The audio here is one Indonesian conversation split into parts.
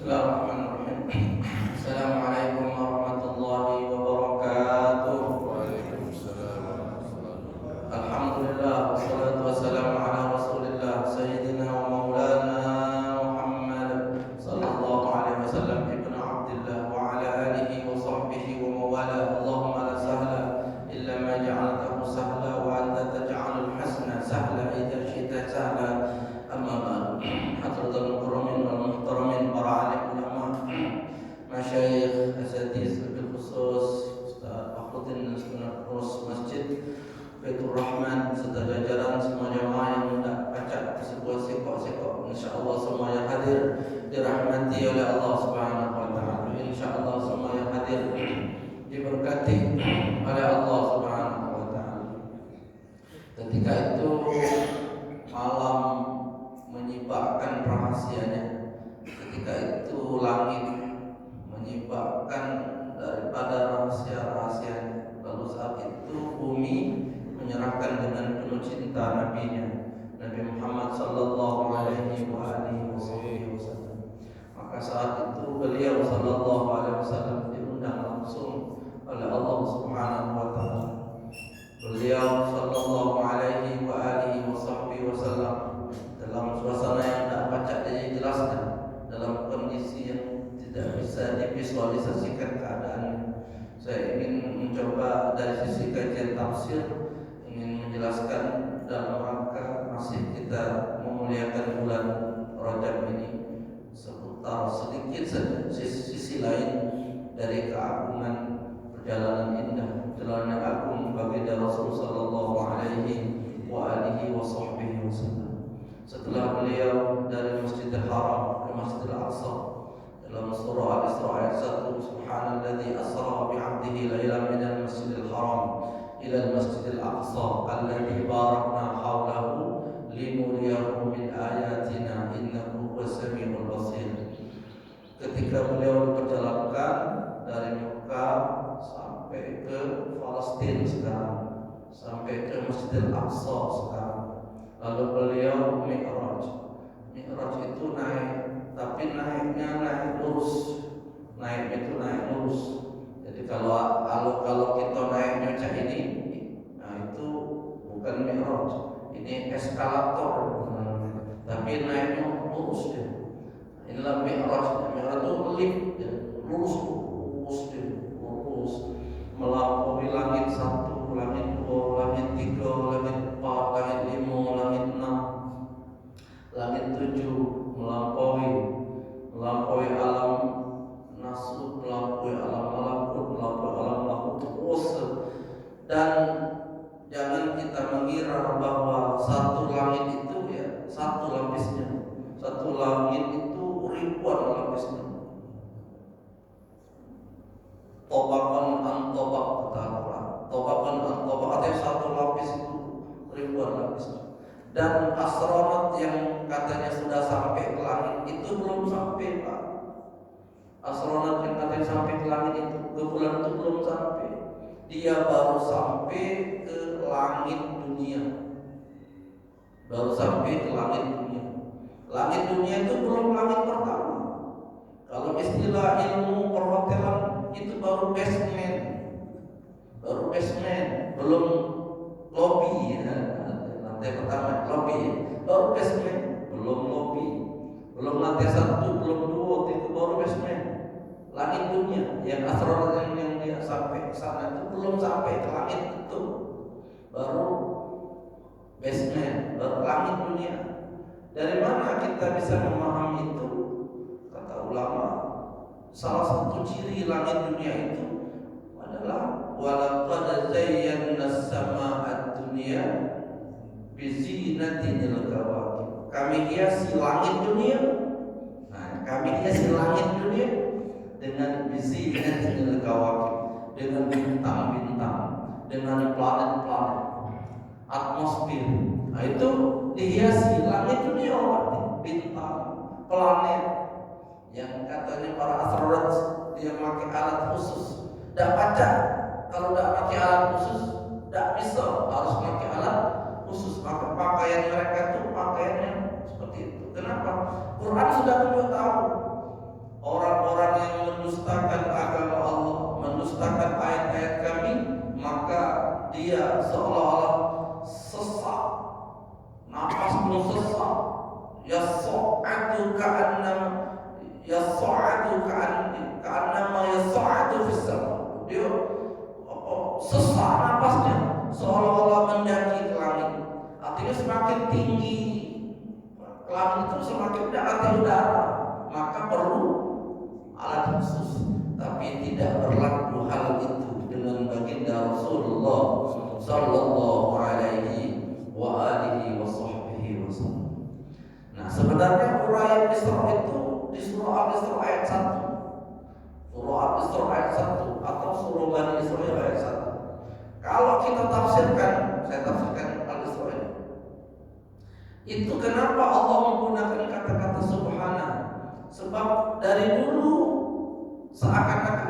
Bismillahirrahmanirrahim. Assalamualaikum warahmatullahi wabarakatuh. Waalaikumsalam warahmatullahi wabarakatuh. Alhamdulillah wassalatu wassalamu ala Rasulillah sayyidina wa maulana Muhammad sallallahu alaihi wasallam ibnu Abdillah wa ala alihi wa sahbihi wa mawala. Allahumma la sahla illa ma ja'altahu sahla wa anta taj'alul hasana sahla idza syi'ta sahla. Amma ba'd. Hadratul mukarramin wal muhtaramin para alim ulama, masyayikh, asatiz, wabil khusus Ustaz Fakhruddin Sunnah Pengurus Masjid Baitur Rahman serta jajaran semua jamaah yang hendak baca sebuah sekok-sekok, insyaallah semua yang hadir dirahmati oleh Allah Subhanahu wa taala. Insyaallah semua yang hadir diberkati oleh Allah Subhanahu wa taala. Ketika itu malam menyibakkan rahasianya, ketika itu langit menyibakkan daripada rahasia-rahasianya, lalu saat itu bumi menyerahkan dengan penuh cinta nabinya Nabi Muhammad sallallahu alaihi wasallam. Maka saat itu beliau sallallahu alaihi wasallam diundang langsung oleh Allah Subhanahu wa taala. Beliau sallallahu alaihi wasallam dalam suasana yang tidak baca dijelaskan, dalam kondisi yang tidak bisa divisualisasikan keadaannya. Saya ingin mencoba dari sisi kajian tafsir, ingin menjelaskan dalam rangka masih kita memuliakan bulan Rajab ini seputar sedikit saja sisi lain dari keagungan perjalanan indah, perjalanan yang agung bagi Rasul sallallahu alaihi wasallam. Setelah beliau dari Masjidil Haram ke Masjidil Aqsa, dalam surah Al-Isra ayat 1, Subhanalladzi asra bi'abdihi lailan minal Masjidil Haram ila al-Masjidil Aqsa alladzi barakna hawlahu linuriyahu min ayatina innahu huwas samiul basir. Ketika beliau diperjalankan dari Mekah sampai ke Palestina sekarang, sampai ke Masjidil Aqsa sekarang. Lalu beliau Mi'raj. Mi'raj itu naik, tapi naiknya naik lurus. Naik itu naik lurus. Jadi kalau kita naiknya cak ini, nah itu bukan Mi'raj. Ini eskalator. Tapi naiknya lurus dia. Inilah Mi'raj. Mi'raj itu lift dia. Lurus dia. Lurus. Melampaui langit 1, langit 2, langit 3, langit 4, langit 5, langit 6, langit 7, melampaui alam nasut, melampaui alam malakut, melampaui alam lahut terus. Dan jangan kita mengira bahwa satu langit itu ya satu lapisnya. Satu langit itu ribuan lapisnya. Tobakan an tobak kata Allah. Tobakan an tobak artinya satu lapis itu ribuan lapis. Dan astronot yang katanya sudah sampai ke langit itu belum sampai, Pak. Astronot yang katanya sampai ke langit itu, ke bulan itu belum sampai. Dia baru sampai ke langit dunia. Baru sampai ke langit dunia. Langit dunia itu belum langit pertama. Kalau istilah ilmu perhotelan itu baru basement, belum lobby ya. Lantai pertama lobby, baru basement, belum lobby, belum lantai 1, belum 2, itu baru basement. Langit dunia yang astronot yang dia sampai ke sana itu belum sampai ke langit itu, baru basement, baru langit dunia. Dari mana kita bisa memahami itu? Kata ulama, salah satu ciri langit dunia itu adalah walaqad zayyana as-samaa'a ad-dunya bizinatil kawakib. Kami hiasi langit dunia. Nah, kami hiasi langit dunia dengan bizinatil kawakib, dengan bintang-bintang, dengan planet-planet, atmosfer. Nah, itu dihiasi langit dunia, bintang, planet. Yang katanya para astronot dia pakai alat khusus, tidak baca. Kalau tidak pakai alat khusus, tidak bisa, harus pakai alat khusus. Maka pakaian mereka itu pakaiannya seperti itu. Kenapa? Quran sudah tahu orang-orang yang mendustakan agama Allah, mendustakan ayat-ayat kami, maka dia seolah-olah sesak, napas pun sesak. Yas'adu ka'annama yas'adu fis sama. Dia sesak napasnya, seolah-olah mendaki ke langit. Artinya semakin tinggi ke langit itu semakin mendekati udara, maka perlu alat khusus. Tapi tidak berlaku hal itu dengan baginda Rasulullah sallallahu alaihi wa alihi wa sahbihi wasallam. Nah, sebenarnya uraian Isra itu di surah Al-Isra ayat 1. Surah Al-Isra ayat 1 atau surah Bani Israil ayat 1. Kalau kita tafsirkan, saya tafsirkan Al-Isra ini. Itu kenapa Allah menggunakan kata-kata subhana? Sebab dari dulu seakan-akan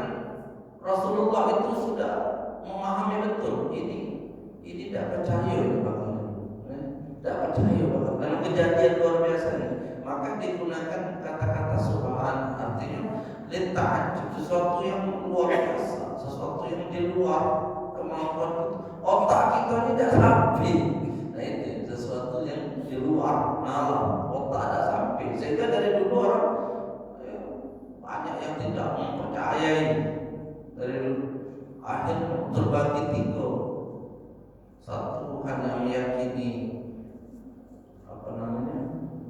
Rasulullah itu sudah memahami betul ini tidak percaya tidak percaya bahkan dalam kejadian luar biasa ini, maka digunakan kata-kata subhan, artinya ta'ajjub, sesuatu yang luar biasa, sesuatu yang di luar kemampuan kita. Otak kita tidak sampai. Nah, itu sesuatu yang di luar nalar, otak tidak sampai. Sehingga dari dulu orang banyak yang tidak mempercayai. Dari dulu akhirnya terbagi 3. Satu hanya meyakini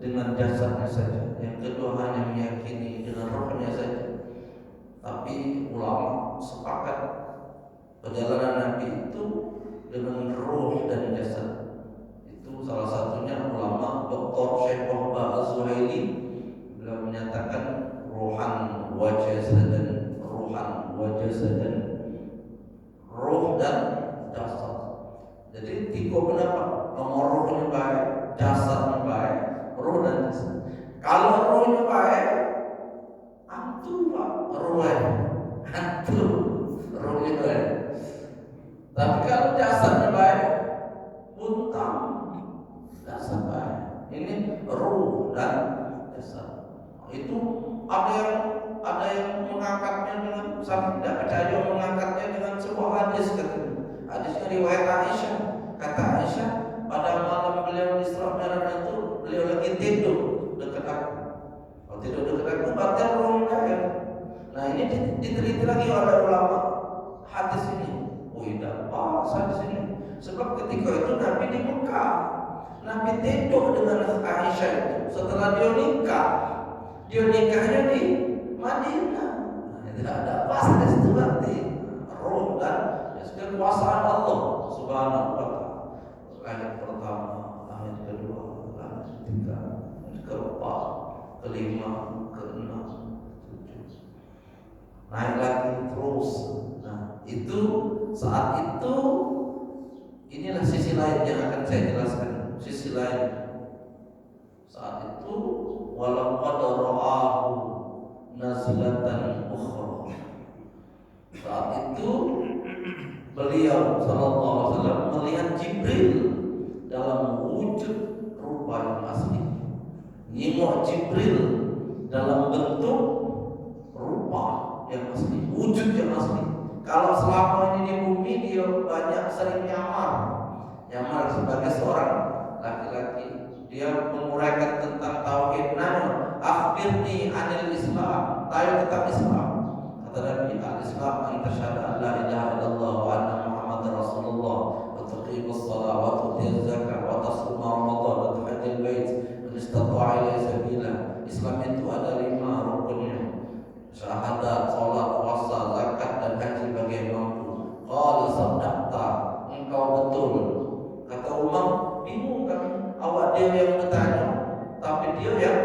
dengan jasadnya saja, yang kedua hanya meyakini dengan rohnya saja. Tapi ulama sepakat perjalanan Nabi itu dengan roh dan jasad. Itu salah satunya ulama Dr. Syekh Wahbah Az-Zuhaili, beliau menyatakan rohan wa jasadan, rohan wa jasadan, roh dan jasad. Jadi 3 pendapat, rohnya baik, jasadnya baik, roh dan jasad. Kalau rohnya baik, antum Pak, rohnya antum, rohnya baik. Tapi kalau jasadnya baik, buntang, jasad baik. Ini roh dan jasad. Itu ada yang mengangkatnya dengan sampai tidak percaya, mengangkatnya dengan sebuah hadis katanya. Hadisnya riwayat Aisyah. Kata Aisyah, pada malam beliau Isra Mi'raj itu beliau lagi tidur dekat aku. Kalau tidur dekat aku berarti roh saya. Nah, ini diteliti lagi oleh ulama hadis ini. Oh, tidak pas hadis ini. Sebab ketika itu Nabi di Mekah, Nabi tidur dengan Aisyah itu setelah dia nikah. Dia nikahnya di Madinah. Nah, tidak ada pas hadis itu berarti roh dan kekuasaan Allah Subhanahu wa ta'ala. Ayat pertama, ayat kedua, ayat ketiga, ayat keempat, kelima, keenam, ketujuh, naik lagi terus. Nah, itu saat itu inilah sisi lain yang akan saya jelaskan. Sisi lain saat itu, walau qad ra'ahu nazlatan ukhra. Saat itu beliau sallallahu alaihi wasallam melihat Jibril dalam wujud rupa yang asli. Nyimok Jibril dalam bentuk rupa yang asli, wujud yang asli. Kalau selama ini di bumi dia banyak sering nyamar sebagai seorang laki-laki. Dia menguraikan tentang tauhid. Namun akhbirni anil Islam, tahu tentang Islam. Kata Nabi, al-Islam an tasyhadu an la ilaha illallah wa anna Muhammadar Rasulullah wa tuqimus shalah wa tutiyaz zakah wa tasuma Ramadan wa tuhajjal bait man istata'a ilaihi sabila. Islam itu ada 5 rukunnya. Syahadat, salat, puasa, zakat dan haji bagi yang mampu. Qala sadaqta, engkau betul. Kata Umar, bingung kan, awak dia yang bertanya, tapi dia yang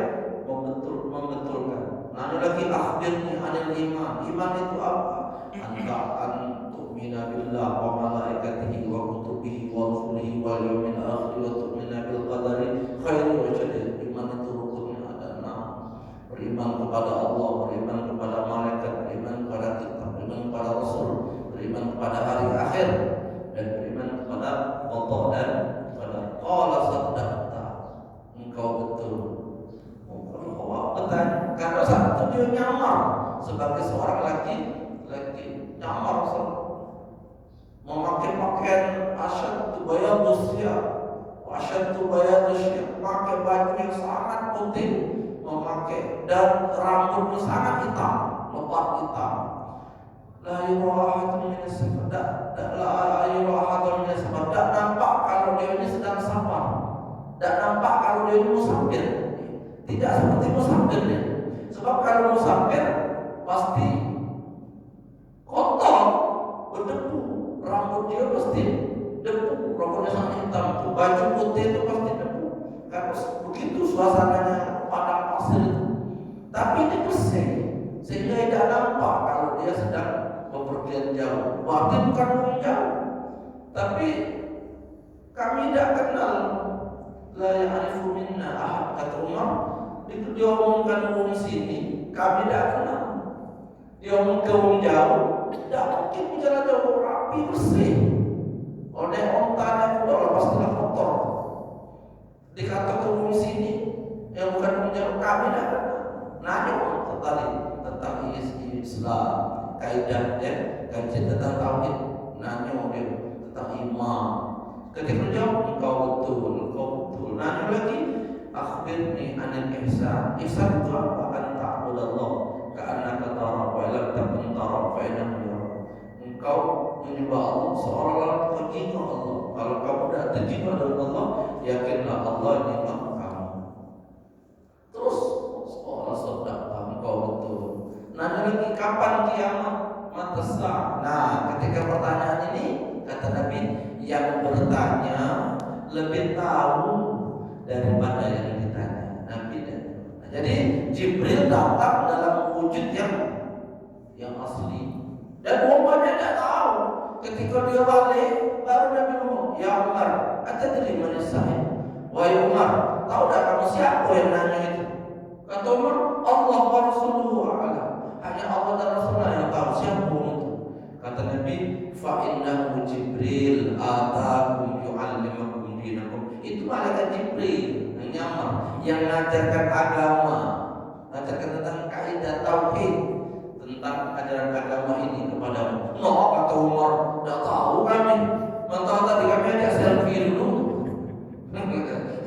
membetulkan. Nah, lagi akhirnya anil iman. Iman itu apa? Anta an tu'mina billah wa malaikatihi wa kutubihi wa rusulihi wal yawmil akhir wa tu'mina bil qadari khairi wa syarri. Iman itu rukunnya ada 6. Beriman kepada Allah, beriman kepada malaikat, beriman kepada kitab, beriman kepada rasul, beriman kepada hari akhir, dan beriman kepada Allah dan kepada qala saddaqta. Engkau betul. Bertanya, karena satu dia nyamar sebagai seorang laki nyamar memakai pakaian asyaddu bayadusya asyaddu bayadusya, pakai baju yang sangat putih, memakai dan rambutnya sangat hitam, lebat hitam. La yurahatu min as-safar, la yurahatu min as-safar. Tak nampak kalau dia ini sedang safar, tak nampak kalau dia ini musafir. Tidak seperti musafir ni. Sebab kalau musafir pasti kotor, berdebu, rambut dia pasti debu, rambutnya sangat hitam, baju putih itu pasti debu. Kalau begitu suasananya padang pasir itu. Tapi ini bersih, sehingga tidak nampak kalau dia sedang bepergian jauh. Berarti bukan orang jauh, tapi kami tidak kenal. La ya'rifu minna ahad, kata Umar. Itu dia omongkan orang sini, kami tidak kenal. Dia omong ke orang jauh, tidak mungkin bicara jauh, rapi bersih. Oleh ontanya udah pastilah kotor. Dikata ke orang sini, yang bukan orang jauh, kami tidak kenal. Nanya tentang Islam, kaidahnya, kajian tentang tauhid, nanya dia tentang iman. Ketika jawab engkau betul. Nanya lagi, akhbirni anil ihsan. Ihsan itu apa? An ta'budallah ka'annaka tara wa lam takun tara fa innahu yara. Engkau menyembah Allah seolah-olah kau jina Allah. Kalau kamu tidak terjina dengan Allah, yakinlah Allah jina kamu. Terus seolah sudah engkau betul. Nanya lagi, kapan kiamat? Mata sah. Nah, ketika pertanyaan ini, kata Nabi, yang bertanya lebih tahu daripada yang ditanya. Nabi dan jadi Jibril datang dalam wujud yang asli. Dan umpamanya tidak tahu. Ketika dia balik, baru Nabi ngomong, ya Umar, atadri man as-sa'il? Wahai Umar, tahu tak kamu siapa yang nanya itu? Kata Umar, Allah wa Rasuluhu a'lam. Hanya Allah dan Rasulullah yang tahu siapa itu. Kata Nabi, fa innahu Jibril atakum yu'allimukum dinakum. Itu malaikat Jibril yang nyamar, yang mengajarkan agama, mengajarkan tentang kaidah tauhid, tentang ajaran agama ini kepadamu. No, kata Umar, tidak tahu kami. Mentah tadi kami ajak selfie dulu.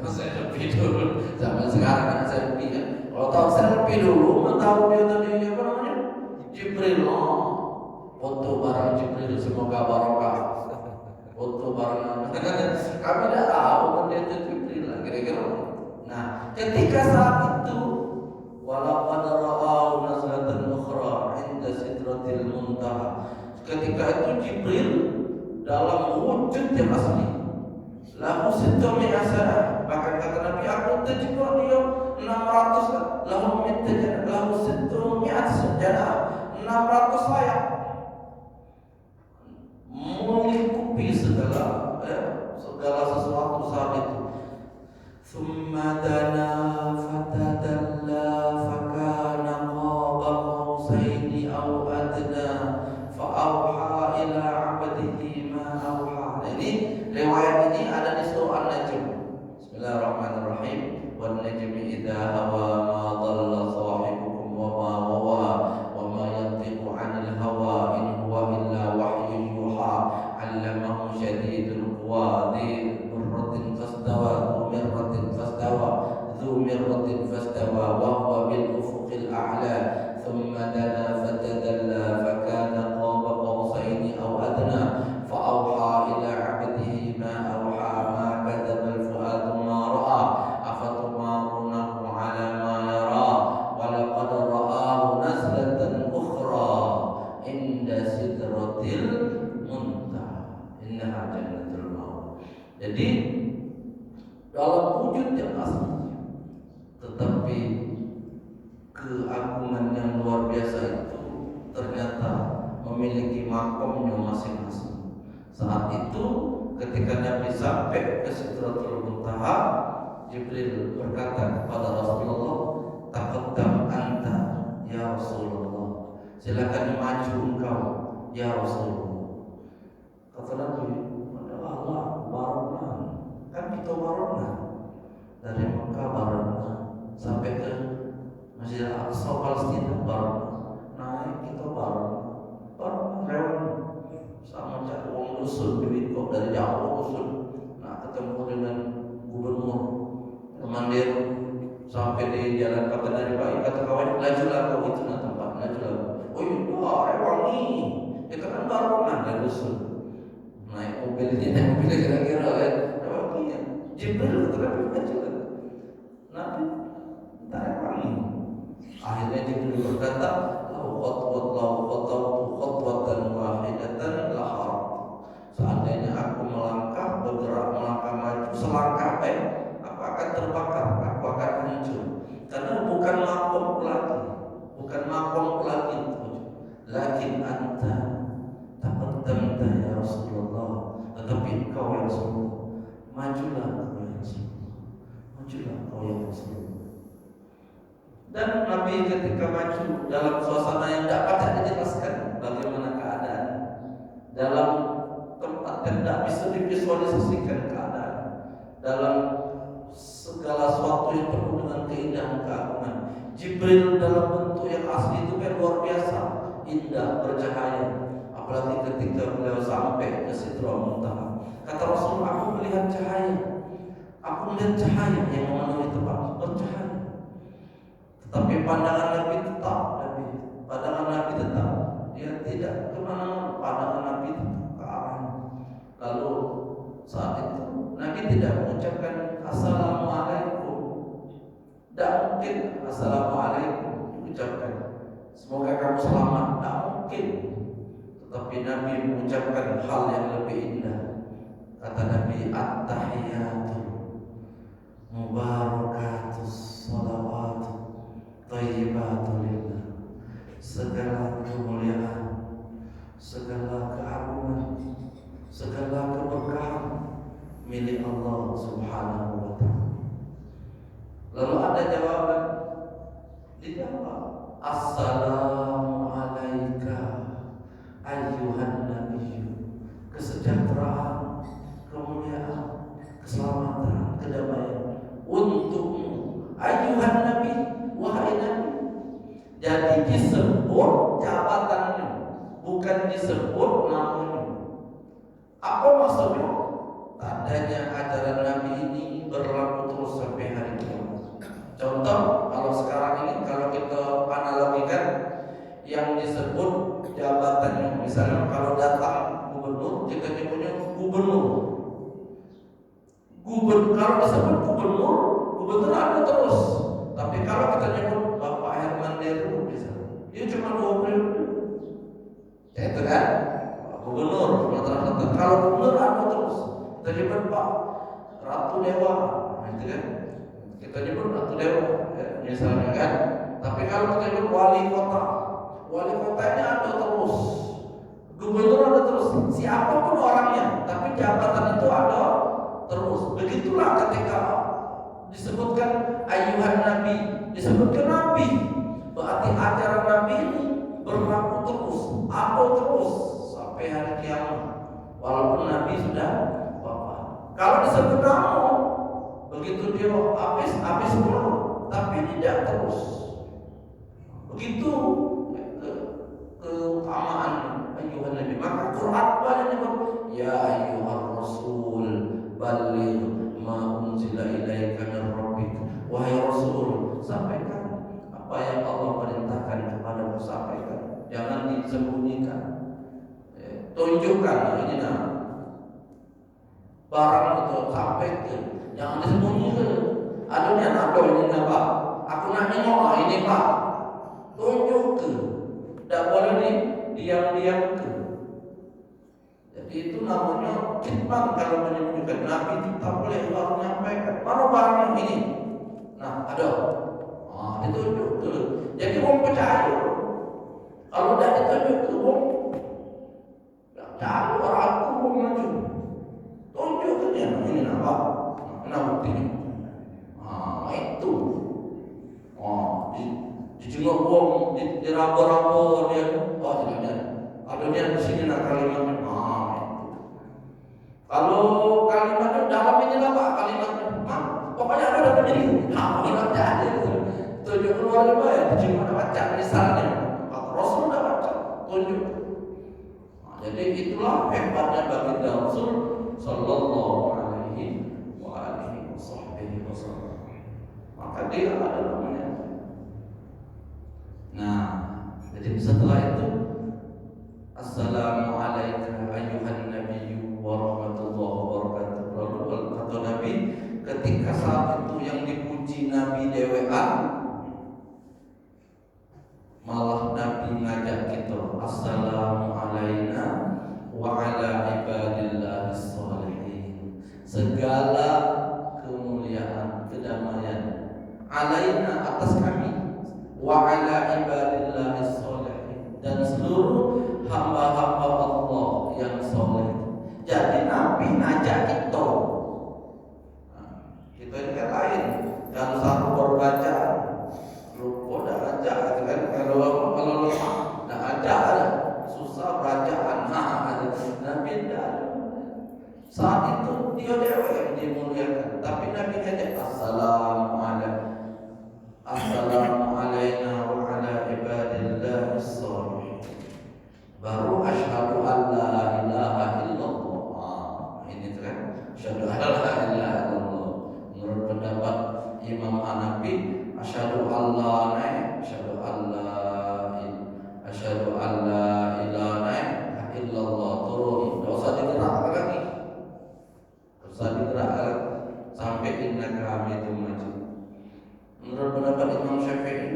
Selfie dulu. Zaman sekarang kan selfie kan. Kalau tahu selfie dulu, mentah dia tadi apa namanya? Jibril. Foto barang Jibril, semoga barokah. Foto barang kami tidak tahu dia itu Jibril lah kira-kira. Nah, ketika saat itu walaqad ra'au nazlatan ukhra 'inda sidratil muntaha. Ketika itu Jibril dalam wujud yang asli. Lahu sittu mi'asara. Bahkan kata Nabi, aku terjumpa dia 600 lahu mittajana lahu sittu mi'asara 600 sayap. Melingkupi segala sesuatu saat itu. Thumma dana fatadalla fakana qaba qausaini aw adna fa auha ila 'abdihi ma auha. Ini riwayat ini ada di surah An-Najm. Bismillahirrahmanirrahim. Wan najmi idza hawa ma dhalla sahibukum wa ma wawa wa ma yantiqu 'anil hawa in huwa illa wahyun yuha. 'Allamahu syadidul quwa dhi mirratin fastawa dhu mirratin fastawa wa huwa bil ufuqil a'la. Thumma dana fatadalla fakana qaba qausaini aw adna fa awha ila 'abdihi ma awha ma kadzaba al fuadu ma ra'a afatumarunahu 'ala ma yara wa laqad ra'ahu nazlatan ukhra 'inda sidratil muntaha innaha jannatul maut. Jadi dalam wujud yang asli, tetapi keagungan yang luar biasa itu ternyata memiliki makomnya masing-masing. Saat itu ketika Nabi sampai ke Sidratul Muntaha, Jibril berkata kepada Rasulullah, taqaddam anta ya Rasulullah, silakan maju engkau ya Rasulullah. Kata Nabi, Allah barokah, kan kita barokah dari Mekah barokah sampai ke Masjid Al-Aqsa Palestina jalan kata dari baik kata kawan lajulah kau itu nak tempat lajulah. Oh iya, wangi. Itu kan barongan dari rusul. Naik mobil kira-kira kan. Wangi. Jibril kata Nabi lajulah. Nabi tak wangi. Akhirnya Jibril berkata, lau khutwatan wahidatan lahar. Seandainya aku bergerak melangkah maju selangkah aku akan terbakar, aku akan hancur. Karena bukan makomku lagi. Lakin anta taqaddamta ya Rasulullah. Tetapi engkau ya Rasulullah, majulah engkau ya Rasulullah. Majulah engkau ya Rasulullah. Dan Nabi ketika maju dalam suasana yang tidak patah dijelaskan bagaimana keadaan, dalam tempat yang tidak bisa divisualisasikan keadaan, dalam segala sesuatu yang penuh dengan keindahan keagungan. Jibril dalam bentuk yang asli itu kan luar biasa, indah, bercahaya. Apalagi ketika beliau sampai ke Sidratul Muntaha, kata Rasul, aku melihat cahaya, aku melihat cahaya yang memenuhi tempat bercahaya. Tetapi pandangan Nabi tetap, dia tidak kemana-mana, pandangan Nabi tetap ke arah. Lalu saat itu Nabi tidak mengucapkan Assalamualaikum. Tidak mungkin Assalamualaikum diucapkan. Semoga kamu selamat. Tidak mungkin. Tetapi Nabi mengucapkan hal yang lebih indah. Kata Nabi, At-tahiyatu mubarakatus salawatu thayyibatu lillah. Segala kemuliaan, segala keagungan, segala keberkahan milik Allah Subhanahu wa ta'ala. Lalu ada jawaban, dijawab, Assalamu alayka ayyuhan nabiyyu. Kesejahteraan, kemuliaan, keselamatan, kedamaian untukmu ayyuhan nabi, wahai nabi. Jadi disebut jabatannya, bukan disebut namanya. Apa maksudnya? Tandanya ajaran Nabi ini berlaku terus sampai hari kiamat. Contoh, kalau sekarang ini kalau kita analogikan yang disebut jabatannya, misalnya kalau datang gubernur, kita nyebutnya gubernur. Kalau disebut gubernur ada terus. Tapi kalau kita nyebut Bapak Herman Deru, dia cuma 2 periode. Ya itu kan? Gubernur, kalau gubernur ada terus. Kita nyebut Pak Ratu Dewa, gitu kan? Kita nyebut Ratu Dewa, ya, misalnya kan. Tapi kalau kita nyebut wali kotanya ada terus, gubernur ada terus, siapapun orangnya, tapi jabatan itu ada terus. Begitulah ketika disebutkan ayyuhan nabi, disebutkan nabi, berarti ajaran nabi ini berlaku terus, ada terus sampai hari kiamat. Walaupun nabi sudah wafat. Kalau disebut nama, begitu dia habis pula, tapi tidak terus. Begitu keutamaan ayyuhan nabi. Maka Quran banyak nyebut ya ayyuhar rasul balligh ma unzila ilaika min rabbik. Wahai Rasul, sampaikan apa yang Allah perintahkan kepadamu, sampaikan. Jangan disembunyikan. Tunjukkan ini barang itu sampaikan. Jangan disembunyikan. Aduhnya ada ini Pak. Aku nak nengok ini Pak. Tunjukkan. Tidak boleh diam-diamkan. Jadi itu namanya khidmat. Kalau menyembunyikan, Nabi kita boleh harus menyampaikan. Mana barang ini? Nah, ada. Ditunjuk ke. Jadi orang percaya. Kalau tidak ditunjuk ke orang, cari orang aku maju. Tunjuk ke dia. Ini apa? Nah, buktinya. Itu. Dijenguk orang, diraba-raba dia. Tidak. Ada dia di sini nak kalimatnya. Kalau kalimatnya dalam ini lah Pak, kalimatnya. Pokoknya ada begini. Hilang jadi. Tunjuk keluar juga ya. Cuma ada baca misalnya. Rasul dah baca. Tunjuk. Jadi itulah hebatnya baginda Rasul Sallallahu Alaihi Wasallam. Maka dia adalah namanya Jadi setelah itu Assalamualaikum ayyuhan nabiyyu wa rahmatullahi wa barakatuh. Lalu kata Nabi, ketika saat itu yang dipuji Nabi dewean, malah Nabi ngajak kita assalamu alayna wa ala ibadillahis sholihin. Segala kemuliaan, kedamaian alaina atas kami, wa ala ibadillahis sholihin, dan seluruh hamba-hamba Allah yang soleh. Jadi Nabi ngajak kita. Kita ini kan lain. Kalau satu baru baca, lupa dah ajak, gitu kan? Kalau lemah, dah ajak, susah bacaan. Nabi dah. Saat itu dia dewa yang dimuliakan, tapi Nabi ngajak assalamu alayna wa ala ibadillahis sholihin. Baru asyhadu an la ilaha illallah. Ini kan asyhadu an la ilaha illallah. Menurut pendapat Imam Hanafi, asyhadu an la ilaha illallah turun. Enggak usah digerakkan lagi. Enggak usah digerakkan sampai innaka hamidum majid. Menurut pendapat Imam Syafi'i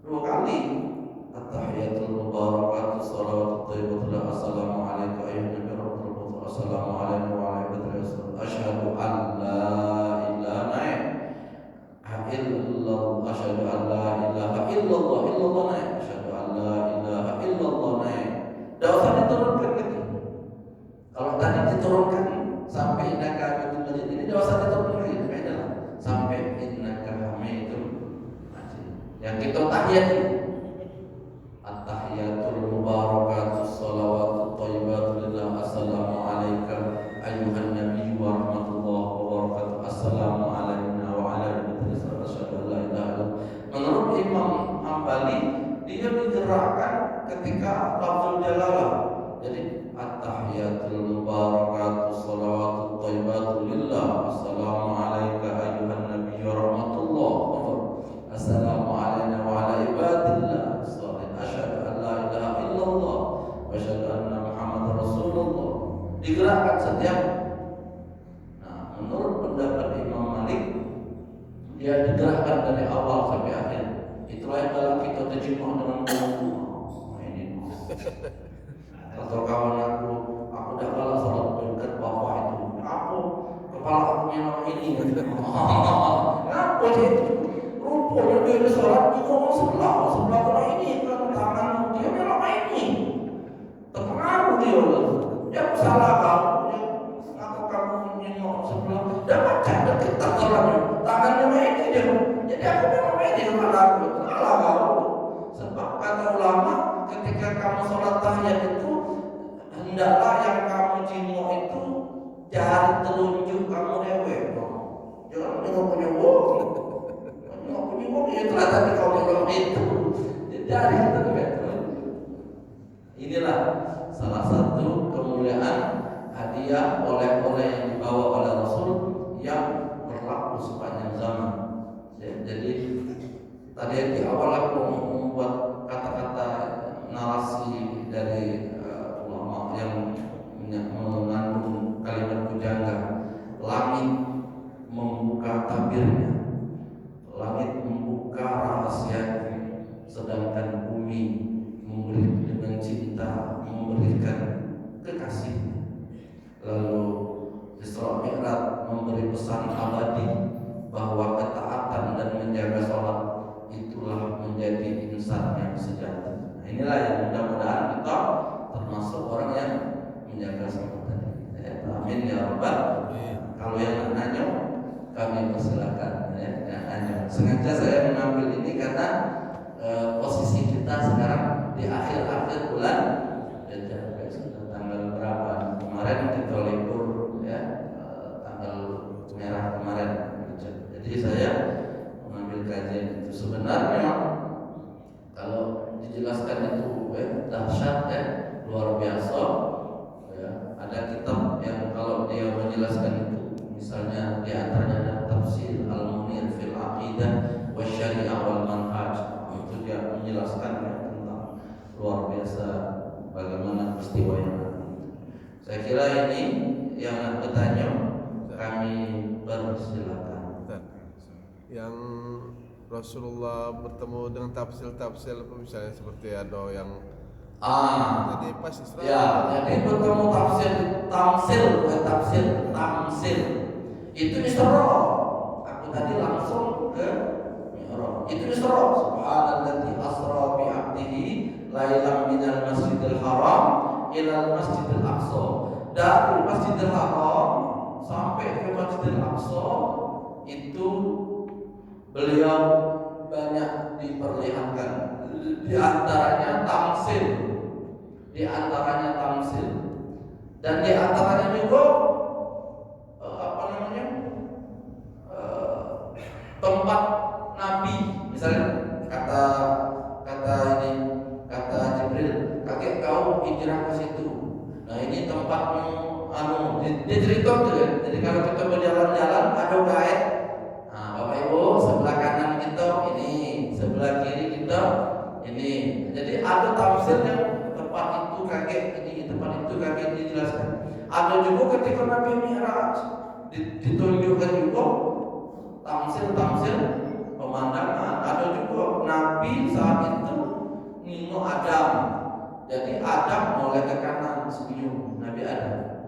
2 kali. At-tahiyatul mubarakatuh salawatut thayyibatul assalamu alayka ayyuhan nabiy wa assalamu alayna wa ala ibadillah asyhadu an la ilaha illallah asyhadu an la ilaha illallah asyhadu an la ilaha illallah. Dah usah diturunkan lagi. Kalau tadi diturunkan sampai innaka hamidum majid, ini dah usah diturunkan lagi. Beda lah. Sampai innaka hamidum majid. Yang kita tahiyat ini at-tahiyatul mubarakatuh salawatut thayyibatul lillah assalamu alayka ayyuhan nabiy wa rahmatullahi wa barakatuh assalamu alayna wa ala ibadillah asyhadu an la ilaha illallah. Menurut Imam Hambali, dia digerakkan ketika lafzul jalalah. Jadi at-tahiyatul mubarakatuh salawatut thayyibatul lillah assalamu alayka ayyuhan nabiy wa rahmatullahi wa barakatuh assalamu alayna wa ala ibadillah asyhadu an la ilaha illallah wa asyhadu anna Muhammadar Rasulullah. Digerakkan setiap. Nah, menurut pendapat Imam Malik, dia digerakkan dari awal sampai akhir. Itulah yang dalam kita terjemah dengan buku. Ini atau kawan aku dah kalah salat dekat bawah itu. Aku kepala aku memang ini. Apa itu? Rupanya dia salat di sebelah kena ini kan tangan dia memang ini. Terpengaruh dia. Dia salah kamu. Aku kamu nengok sebelah. Dia baca dekat tangannya. Tangannya ini dia. Jadi aku memang ini kepala aku. Salah kamu. Sebab kata ulama, ketika kamu sholat tahiyat itu, hendaklah yang kamu jingok itu jari telunjuk kamu dewe. Jangan nengok punya wong. Nengok punya wong ya ternyata di kau nengok itu. Jari itu juga. Inilah salah satu kemuliaan hadiah oleh-oleh yang dibawa oleh Rasul yang berlaku sepanjang zaman. Jadi tadi di awal aku membuat kata-kata narasi dari ulama yang mengandung kalimat pujangga. Langit membuka tabirnya, langit membuka rahasianya, sedangkan bumi memberi dengan cinta memberikan kekasihnya. Lalu Isra Mi'raj memberi pesan abadi bahwa ketaatan dan menjaga sholat itulah menjadi insan yang sejati. Nah, inilah yang mudah-mudahan kita termasuk orang yang menjaga sholat tadi. Amin ya rabbal. Kalau yang nanya kami persilakan ya, yang nanya. Sengaja saya mengambil ini karena posisi kita sekarang di akhir-akhir bulan Rajab. Sudah tanggal berapa? Kemarin kita libur ya, tanggal merah kemarin. Jadi saya mengambil kajian itu. Sebenarnya kalau dijelaskan itu dahsyat ya, luar biasa ya. Ada kitab yang kalau dia menjelaskan itu, misalnya di antaranya ada Tafsir Al-Munir fil Aqidah wa Syariah wal Manhaj. Itu dia menjelaskan ya, Rasulullah bertemu dengan tafsir misalnya seperti ada yang jadi pas Isra. Ya, jadi bertemu tamsil itu Isra. Aku tadi langsung ke Mi'raj. Itu Isra. Subhanalladzi asra bi 'abdihi lailan minal masjidil haram ilal masjidil aqsa. Dari Masjidil Haram sampai ke Masjidil Aqsa itu beliau banyak diperlihatkan. Di antaranya tamsil, dan di antaranya juga tempat Nabi, misalnya kata Jibril, kakek kau hijrah ke situ. Nah ini tempatmu, dia cerita tuh ya. Jadi kalau kita berjalan-jalan ada guide. Nah Bapak Ibu, sebelah kanan kita ini, sebelah kiri kita ini. Jadi ada tafsirnya, tempat itu kakek ini, tempat itu kakek dijelaskan. Ada juga ketika Nabi Mi'raj ditunjukkan juga tamsil pemandangan. Ada juga Nabi saat itu nino Adam. Jadi Adam noleh ke kanan senyum, Nabi Adam.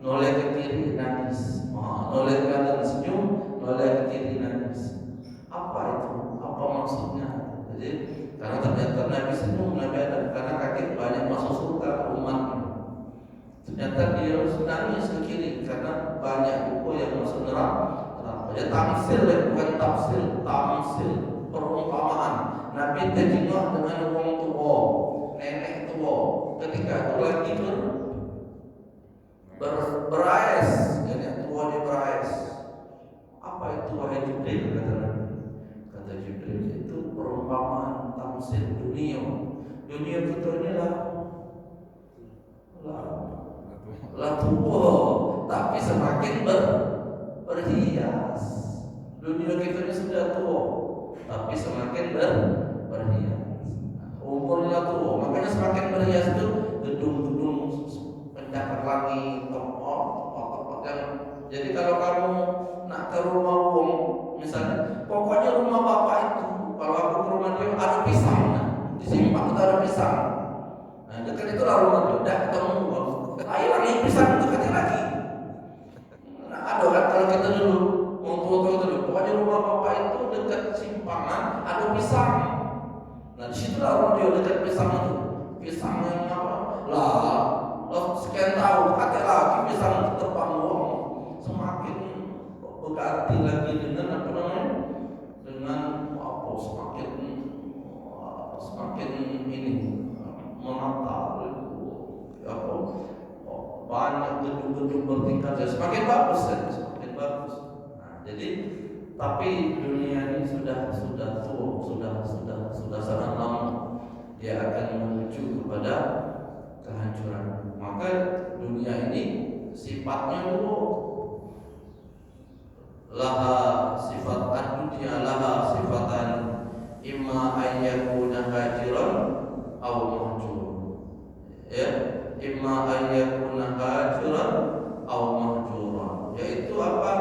Noleh ke kiri nangis. Noleh ke kanan senyum, noleh ke kiri nangis. Apa itu? Apa maksudnya? Jadi karena ternyata Nabi senyum, Nabi Adam, karena kakek banyak masuk surga umatnya. Ternyata dia nangis ke kiri karena banyak juga yang masuk neraka. Ya tamsil ya, bukan tafsir, tamsil, perumpamaan. Nabi terjenguk dengan orang tua, nenek tua, ketika itu lagi berais, nenek tua dia berais. Apa itu wahai Jibril, kata Nabi? Kata Jibril, itu perumpamaan tamsil dunia kita ini lah tua, tapi semakin berhias. Dunia kita ini sudah tua, tapi semakin berhias. Umurnya tua, makanya semakin berhias itu gedung-gedung pencakar langit, tempat yang. Jadi kalau kamu nak ke rumah wong, misalnya, pokoknya rumah bapak itu, kalau aku ke rumah dia ada pisang, di simpang itu ada pisang. Nah, dekat itulah rumah dia, udah ketemu. Ayo lagi pisang dekat lagi. Nah, ada kan kalau kita dulu tua dulu, pokoknya rumah bapak itu dekat simpangan ada pisang. Nah disitulah rumah dia dekat pisang itu. Pisang yang apa? Lah sekian tahun kata lagi pisang itu terbang uang. Semakin berganti lagi dengan apa namanya? Dengan apa? Semakin ini menata apa? Banyak gedung-gedung bertingkat, semakin bagus ya, semakin bagus. Nah, jadi tapi dunia ini sudah tua, sudah sangat lama dia akan menuju kepada kehancuran. Maka dunia ini sifatnya dulu laha sifat ad-dunya laha sifatan imma ayyakuna hajiran aw mahjur. Ya, imma ayyakuna hajiran aw mahjuran. Yaitu apa?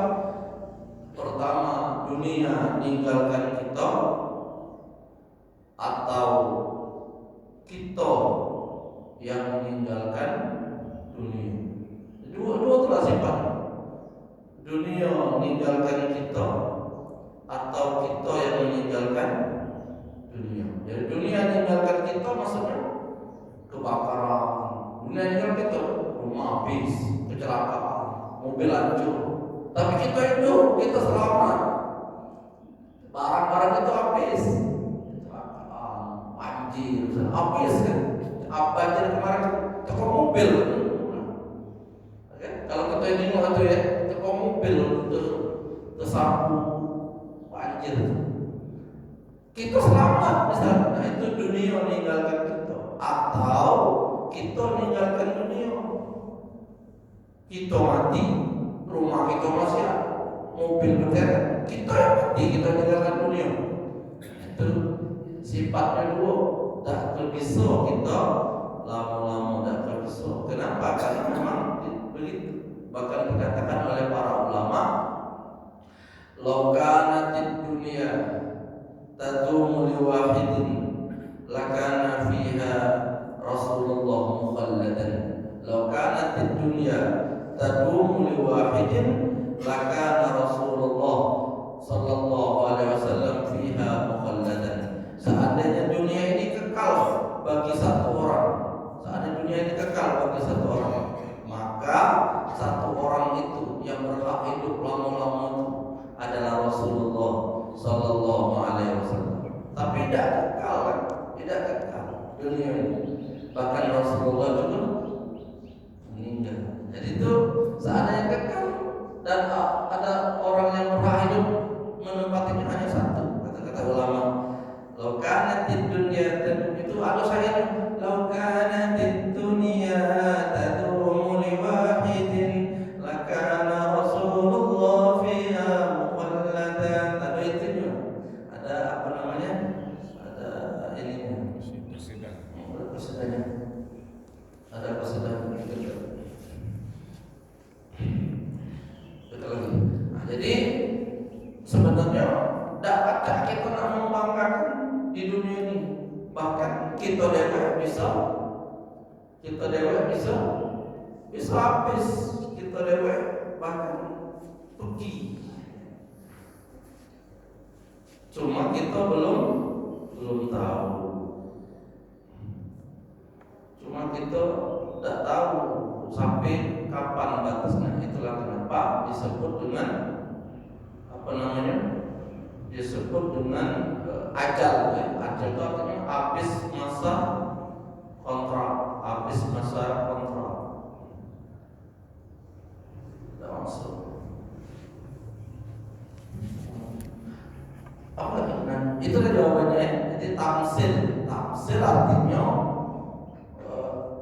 Pertama, dunia meninggalkan kita atau kita yang meninggalkan dunia. Dua itulah sifat. Dunia meninggalkan kita atau kita yang meninggalkan dunia. Jadi dunia meninggalkan kita maksudnya kebakaran. Dunia meninggalkan kita, rumah habis, kecelakaan, mobil hancur. Tapi kita hidup, kita selamat. Barang-barang itu habis. Banjir, habis kan? Banjir kemarin toko mobil. Okay? Kalau kita ini mau itu ya, toko mobil tersapu banjir. Kita selamat misalnya. Nah itu dunia meninggalkan kita. Atau kita meninggalkan dunia. Kita mati, rumah kita masih ada, mobil bergerak, kita yang mati, kita meninggalkan dunia. Itu sifatnya dulu, tak bisa kita lama-lama tak bisa. Kenapa? Karena memang begitu. Bahkan dikatakan oleh para ulama, lokanatid dunia tadumu liwahidin lakana fiha Rasulullah mukhalladan. Law kanatid dunya tadumu liwahidin lakana Rasulullah sallallahu alaihi wasallam fiha mukhalladan. Seandainya dunia ini kekal bagi satu orang, seandainya dunia ini kekal bagi satu orang, maka satu orang itu yang berhak hidup lama-lama itu adalah Rasulullah sallallahu alaihi wasallam. Tapi tidak kekal, tidak kekal dunia ini. Bahkan Rasulullah juga meninggal. Jadi itu seandainya kekal dan ada orang yang berhak hidup menempatinya hanya satu, kata-kata ulama. Law kanatid dunya tadum, itu ada sayangnya. Law kanatid dunya tadumu liwahidin lakana Rasulullah fiha mukhalladan. Ada itunya. Ada apa namanya? Ada ini persidangan. Ada persidangan. Betul lagi. Nah, jadi sebenarnya dapatkah kita nak membanggakan di dunia ini? Bahkan kita dewa bisa habis, kita dewa bahkan pergi. Cuma kita belum tahu. Cuma kita tidak tahu sampai kapan batasnya. Itulah kenapa disebut dengan apa namanya? Disebut dengan ajal. Ajal itu artinya habis masa kontrak, Tidak masuk. Apa lagi? Nah, itulah jawabannya. Jadi tamsil artinya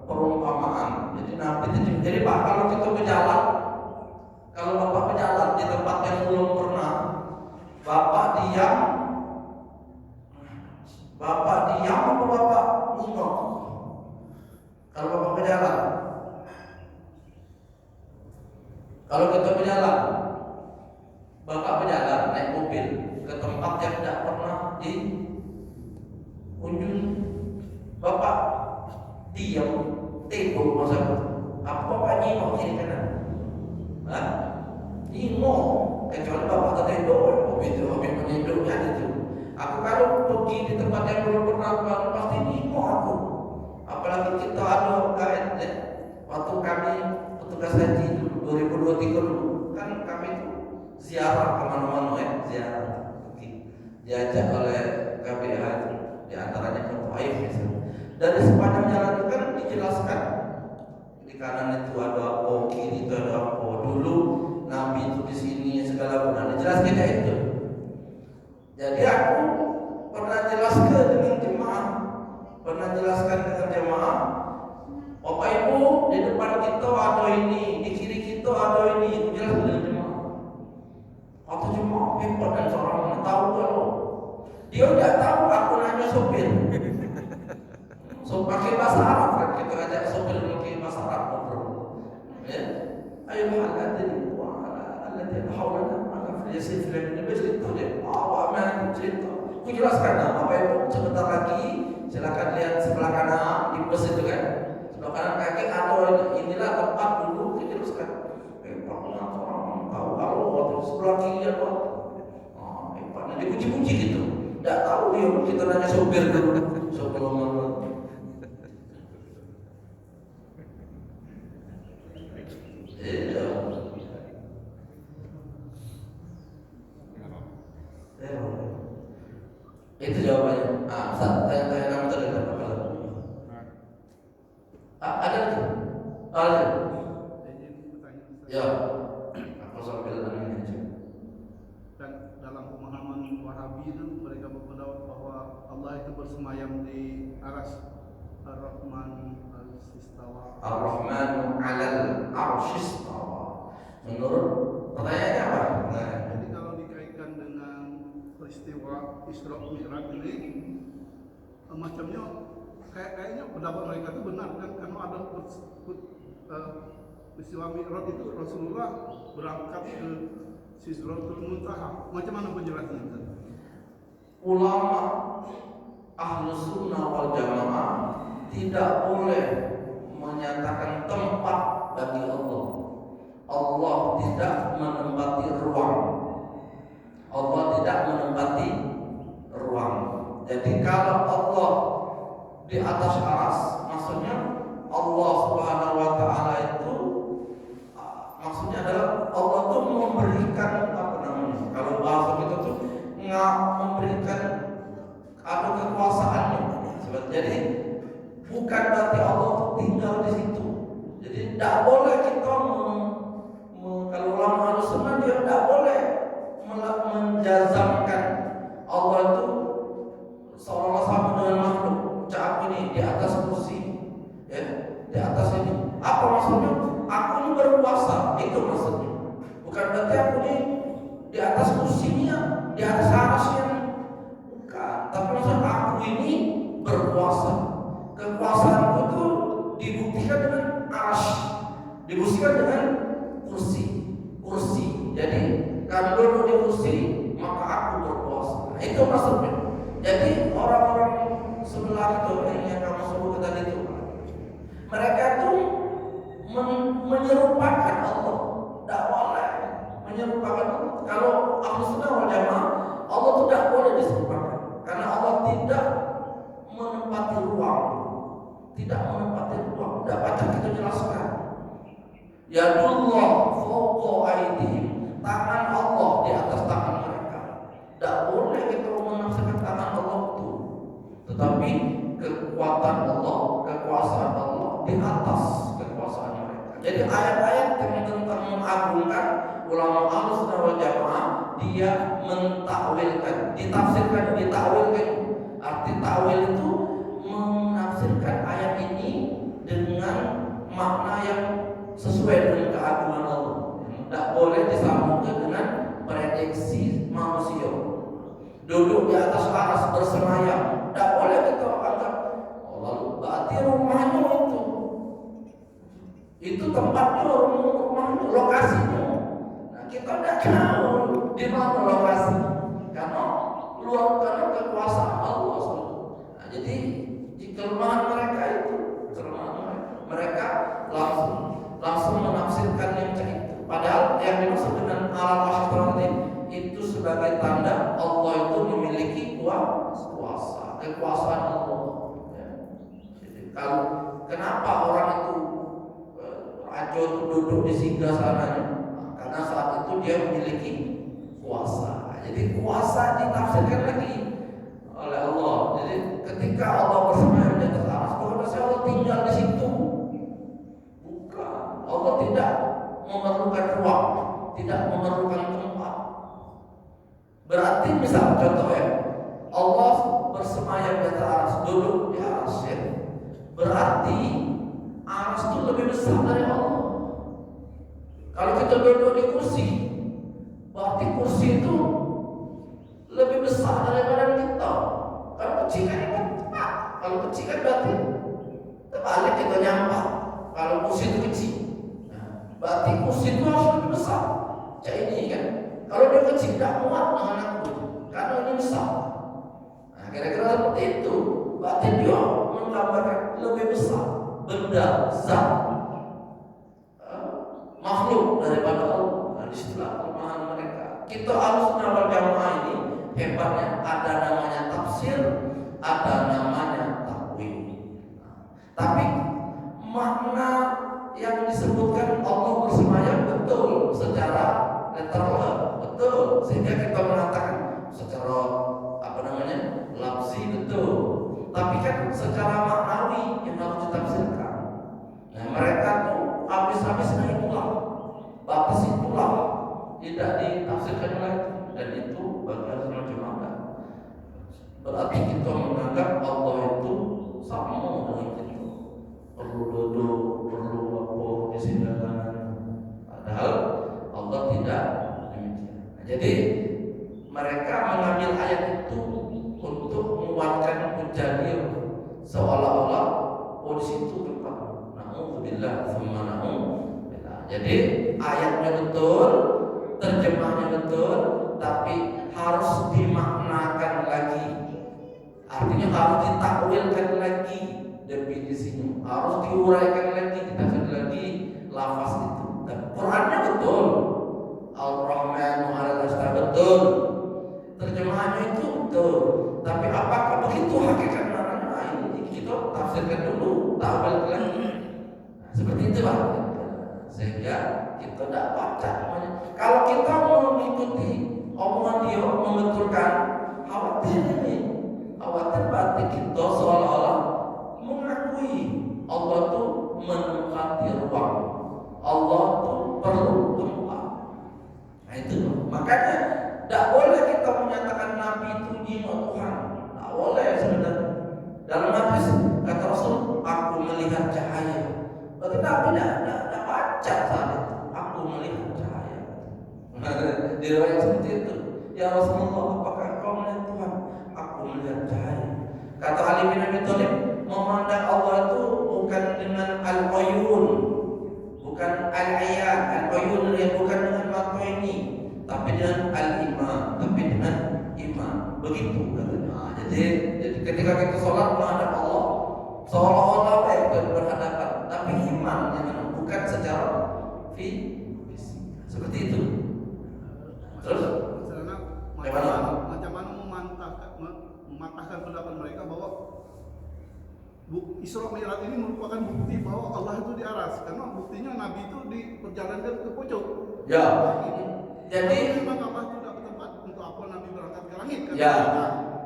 perumpamaan. Jadi Nabi itu, jadi Pak, kalau kita berjalan, kalau Bapak berjalan di tempat yang belum pernah, Bapak diam apa Bapak ngomong? Kalau Bapak berjalan, kalau kita berjalan, Bapak berjalan naik mobil ke tempat yang tidak pernah dikunjungi, Bapak diam, tembok masa apa Bapak nyingok kiri kanan? Nyingok, kecuali Bapak tertembok, mobil meninduknya itu. Aku kalau pergi di tempat yang belum pernah pasti nyingok aku. Apalagi kita ada kain waktu kami petugas haji 2023 dulu, kan kami itu ziarah kemana-mana ziarah, diajak oleh KBH itu, di antaranya ke Taif misalnya. Dari sepanjang jalan itu kan dijelaskan di kanan itu ada apa, kiri itu ada apa, dulu Nabi itu di sini segala macam dijelaskan itu. Jadi aku pernah jelaskan dengan jemaah, Bapak Ibu di depan kita ada ini, di kiri kita ada ini, itu jelas dengan jemaah. Atau jemaah hebat dan seorang tahu kalau dia tidak tahu, aku nanya sopir. So pakai bahasa Arab kan, kita ajak sopir pakai bahasa Arab ngobrol. Ya, ayo halatin wa halatin hawlana ala yasif lana bas itu deh. Awak mana cerita? Aku jelaskan Bapak Ibu sebentar lagi silakan lihat sebelah kanan di bus itu kan. Sebelah kanan kaki ada inilah tempat dulu dijelaskan. Paknya orang tahu kalau waktu sebelah kiri ada. Hebatnya dipuji-puji gitu. Tidak tahu dia, kita nanya sopir dulu. Sopir mana? Itu jawabannya. Ustaz, tanya nama tadi apa kalau? Ada lagi? Ada. Ya. Aku sambil ini aja. Dan dalam pemahaman Wahabi itu mereka berpendapat bahwa Allah itu bersemayam di aras Ar-Rahman al-Istawa. Ar-Rahmanu 'alal 'arsyistawa. Menurut pertanyaannya apa? Nah, jadi kalau dikaitkan dengan peristiwa Isra Mi'raj ini, macamnya kayaknya pendapat mereka itu benar kan, karena ada peristiwa Mi'raj itu Rasulullah berangkat ke Sidratul Muntaha. Macam mana penjelasannya? ulama Ahlus Sunnah wal Jamaah tidak boleh menyatakan tempat bagi Allah. Allah tidak menempati ruang. Allah tidak menempati ruang. Jadi kalau Allah di atas aras, maksudnya Allah Subhanahu wa taala itu maksudnya adalah Allah tuh memberikan apa namanya? Kalau bahasa kita tuh memberikan ada kekuasaannya. Jadi bukan berarti Allah tuh tinggal di situ. Jadi tidak boleh kita kalau ulama Ahlus Sunnah dia tidak boleh menjazamkan Allah itu seolah-olah sama dengan makhluk. Cak ini di atas kursi, ya, di atas ini. Apa maksudnya? Aku ini berkuasa, itu maksudnya. Bukan berarti aku ini di atas kursinya, di atas arasnya. Bukan. Tapi maksudnya aku ini berkuasa. Kekuasaanku itu dibuktikan dengan aras, dibuktikan dengan kursi. Jadi kalau duduk di kursi, maka aku berkuasa. Nah, itu maksudnya. Jadi orang-orang sebelah itu yang kamu sebut tadi itu, mereka itu menyerupakan Allah. Tidak boleh menyerupakan Allah. Kalau Ahlus Sunnah wal Jamaah, Allah tidak boleh diserupakan karena Allah tidak menempati ruang. Tidak menempati ruang. Tidak baca kita jelaskan. Yadullah fawqa aydihim. Tangan Allah di atas tangan mereka. Tidak boleh kita menafsirkan tangan Allah itu. Tetapi kekuatan Allah, kekuasaan Allah di atas kekuasaan mereka. Jadi ayat-ayat yang tentang mengagungkan ulama Ahlus Sunnah wal Jamaah, dia mentakwilkan, ditafsirkan, ditakwilkan. Arti takwil itu menafsirkan ayat ini dengan makna yang sesuai dengan keagungan Allah. Tidak boleh disambungkan dengan prediksi manusia. Duduk di atas aras bersemayam, tidak boleh kita anggap lalu berarti rumahnya itu tempatnya, rumahnya, lokasinya. Nah, kita tidak tahu di mana lokasi karena kekuasaan Allah. Nah, jadi di kelemahan mereka itu, mereka langsung menafsirkan yang itu. Padahal yang dimaksud dengan alam asyarati itu sebagai tanda Allah itu memiliki kuasa, kekuasaan Allah. Ya. Jadi kalau kenapa orang itu raja itu duduk di singgah sananya? Karena saat itu dia memiliki kuasa. Jadi kuasa ditafsirkan lagi oleh Allah. Jadi ketika Allah bersemayam di atas aras, bukan berarti Allah tinggal di situ. Bukan. Allah tidak memerlukan ruang, tidak memerlukan tempat. Berarti misal contoh ya, Allah bersemayam di atas aras, duduk di aras ya. Berarti aras itu lebih besar dari Allah. Kalau kita duduk di kursi, berarti kursi itu lebih besar daripada kita. Kalau kecil kan ini cepat. Kalau kecil kan berarti terbalik kita nyampak. Kalau kursi itu kecil, berarti kursi itu harus lebih besar. Kayak ini kan. Kalau dia kecil tidak muat dengan aku, karena ini besar. Nah, kira-kira seperti itu. Berarti dia menggambarkan lebih besar benda, zat, makhluk daripada Allah. Nah, disitulah kelemahan mereka. Kita Ahlus Sunnah wal Jamaah ini hebatnya ada namanya tafsir, ada namanya takwil. Tapi makna yang disebutkan Allah bersemayam betul secara literal, betul, sehingga kita mengatakan secara lafzi betul. Tapi kan secara maknawi yang harus ditafsirkan. Nah, mereka tuh habis-habisnya itulah, batas itulah tidak ditafsirkan lagi, dan itu bagian semacam ada. Berarti kita menganggap Allah itu sama dengan kita. Perlu duduk, perlu apa di sini padahal Allah tidak demikian. Nah, jadi mereka mengambil ayat itu untuk menguatkan hujjahnya, seolah-olah di situ tempat. Na'udzubillah, tsumma na'udzubillah. Jadi ayatnya betul, terjemahnya betul, tapi harus dimaknakan lagi. Artinya harus ditakwilkan lagi definisinya, harus diuraikan lagi, ditafsir lagi lafaz itu. Dan Qurannya betul, Al-Rahmanu 'alal Arsh betul, terjemahannya itu betul. Tapi apakah begitu hakikat maknanya? Nah, ini kita tafsirkan dulu, takwil lagi. Nah, seperti itu Pak. Sehingga kita tidak baca namanya. Kalau kita mau mengikuti omongan dia, membetulkan, khawatir ini. Khawatir berarti kita seolah-olah mengakui Allah itu menempati ruang, Allah itu perlu tempat. Nah itu, makanya tidak boleh kita menyatakan Nabi itu jiwa Tuhan. Tidak boleh sebenarnya. Dalam hadis kata Rasul, aku melihat cahaya. Berarti Nabi tidak baca saat itu. Aku melihat cahaya. Di riwayat seperti itu. Ya Rasulullah, apakah engkau melihat Tuhan? Aku melihat cahaya. Kata Ali bin Abi Thalib, memandang Allah itu bukan dengan al-uyun, bukan al-ayan, al-uyun yang bukan dengan mata ini, tapi dengan al-iman, tapi dengan iman. Begitu katanya. Jadi ketika kita sholat menghadap Allah, seolah-olah kita berhadapan, tapi iman yang bukan secara fisik. Seperti itu. Terus macam mana mematahkan pendapat mereka bahwa Isra Mi'raj ini merupakan bukti bahwa Allah itu di aras, karena buktinya Nabi itu diperjalankan ke pucuk. Ya. Jadi memang Allah itu tidak bertempat untuk apa Nabi berangkat ke langit. Kan? Ya.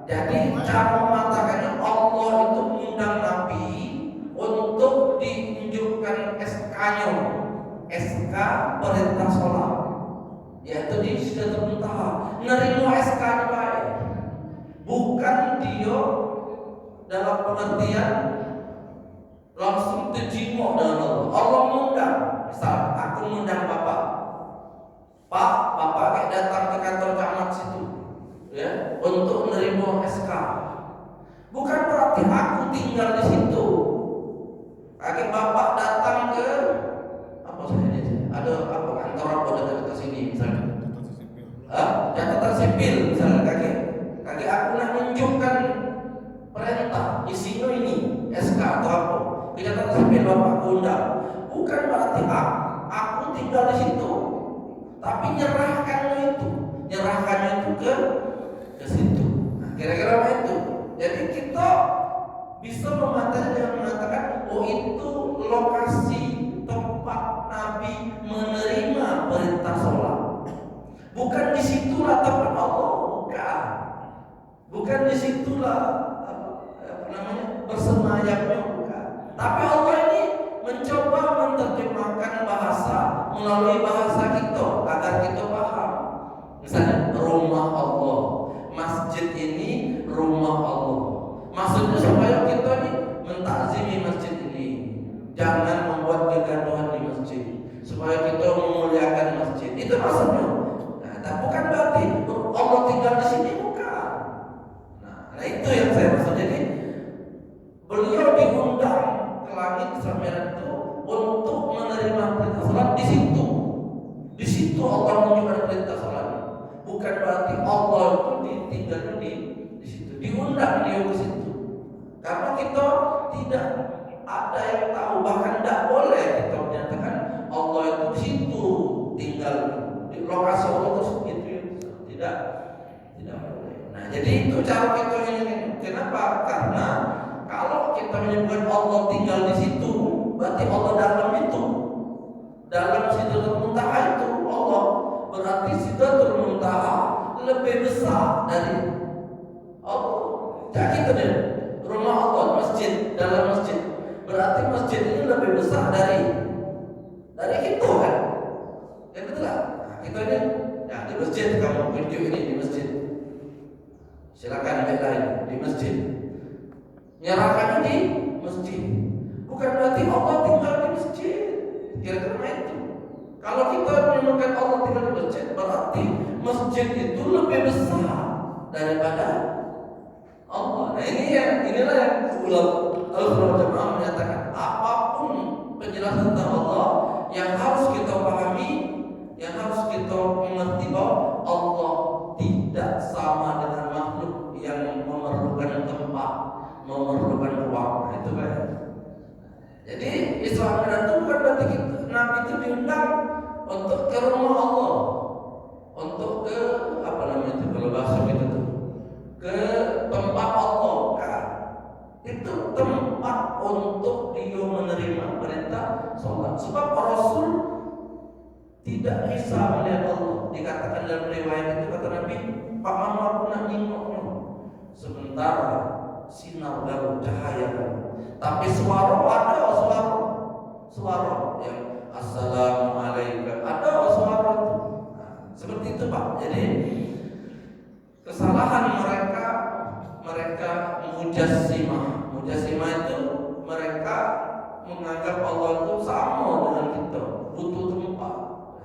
Jadi cara mematahkannya, Allah itu mengundang Nabi untuk ditunjukkan SK-nya, SK perintah sholat, yaitu di Sidratul Muntaha. Nerima SK-nya baik, bukan dia dalam pengertian langsung terjimok dengan Allah. Allah mengundang, misal aku mengundang Bapak, Pak, Bapak kayak datang ke kantor camat situ, ya, untuk menerima SK. Bukan berarti aku tinggal di situ. Kakek Bapak datang ke apa saja, ada apa kantor apa dekat sini misalnya, catatan sipil misalnya, kakek aku nak menunjukkan perintah, isinya ini SK atau apa, catatan sipil Bapak undang. Bukan berarti aku tinggal di situ, tapi nyerahkannya itu ke situ. Nah, kira-kira itu. Jadi kita bisa memantau dengan mengatakan, oh itu lokasi tempat Nabi menerima perintah sholat. Bukan disitulah tempat Allah, bukan disitulah bersemayamnya, bukan. Tapi Allah ini mencoba menerjemahkan bahasa melalui bahasa kita agar kita paham. Misalnya rumah Allah, masjid ini rumah Allah. Maksudnya supaya kita ini mentakzimi masjid ini, jangan membuat kegaduhan di masjid, supaya kita memuliakan masjid. Itu maksudnya. Nah, bukan berarti Allah tinggal di sini, bukan. Nah itu yang saya maksud. Jadi beliau diundang ke langit Isra Mi'raj itu untuk menerima perintah salat di situ. Di situ Allah menunjukkan perintah salat. Bukan berarti Allah itu ditinggalnya di situ. Diundang dia ke situ. Karena kita tidak ada yang tahu, bahkan tidak boleh kita menyatakan Allah itu di situ tinggal, di lokasi Allah tersebut itu tidak boleh. Nah, jadi itu cara kita ini. Kenapa? Karena kalau kita menyebutkan Allah tinggal di situ, berarti Allah dalam itu, dalam Sidratul Muntaha itu Allah. Berarti Sidratul Muntaha lebih besar dari Allah. Jadi itu dia. Rumah Allah, masjid, dalam masjid. Berarti masjid ini lebih besar dari kita, kan? Ya betul lah. Nah, kita ini, ya di masjid, kamu video ini di masjid. Silakan ambil lain di masjid. Nyerahkannya di masjid. Bukan berarti Allah tinggal di masjid. Kira-kira itu. Kalau kita menemukan Allah tinggal di masjid, berarti masjid itu lebih besar daripada Allah. Nah inilah yang ulama jamaah menyatakan, apapun penjelasan tentang Allah yang harus kita pahami, yang harus kita mengerti bahwa Allah tidak tempat, memerlukan ruang, itu kan. Jadi Isra Mi'raj itu bukan berarti Nabi itu diundang untuk ke rumah Allah, untuk ke apa namanya itu kalau bahasa kita tuh ke tempat Allah kan. Itu tempat untuk dia menerima perintah sholat. Sebab Rasul tidak bisa melihat Allah. Dikatakan dalam riwayat itu kata Nabi, Pak Mama aku nak nengoknya. Sementara sinar baru cahaya baru. Tapi suara yang assalamualaikum ada suara itu. Nah, seperti itu Pak. Jadi kesalahan mereka mujassimah itu mereka menganggap Allah itu sama dengan kita, butuh tempat.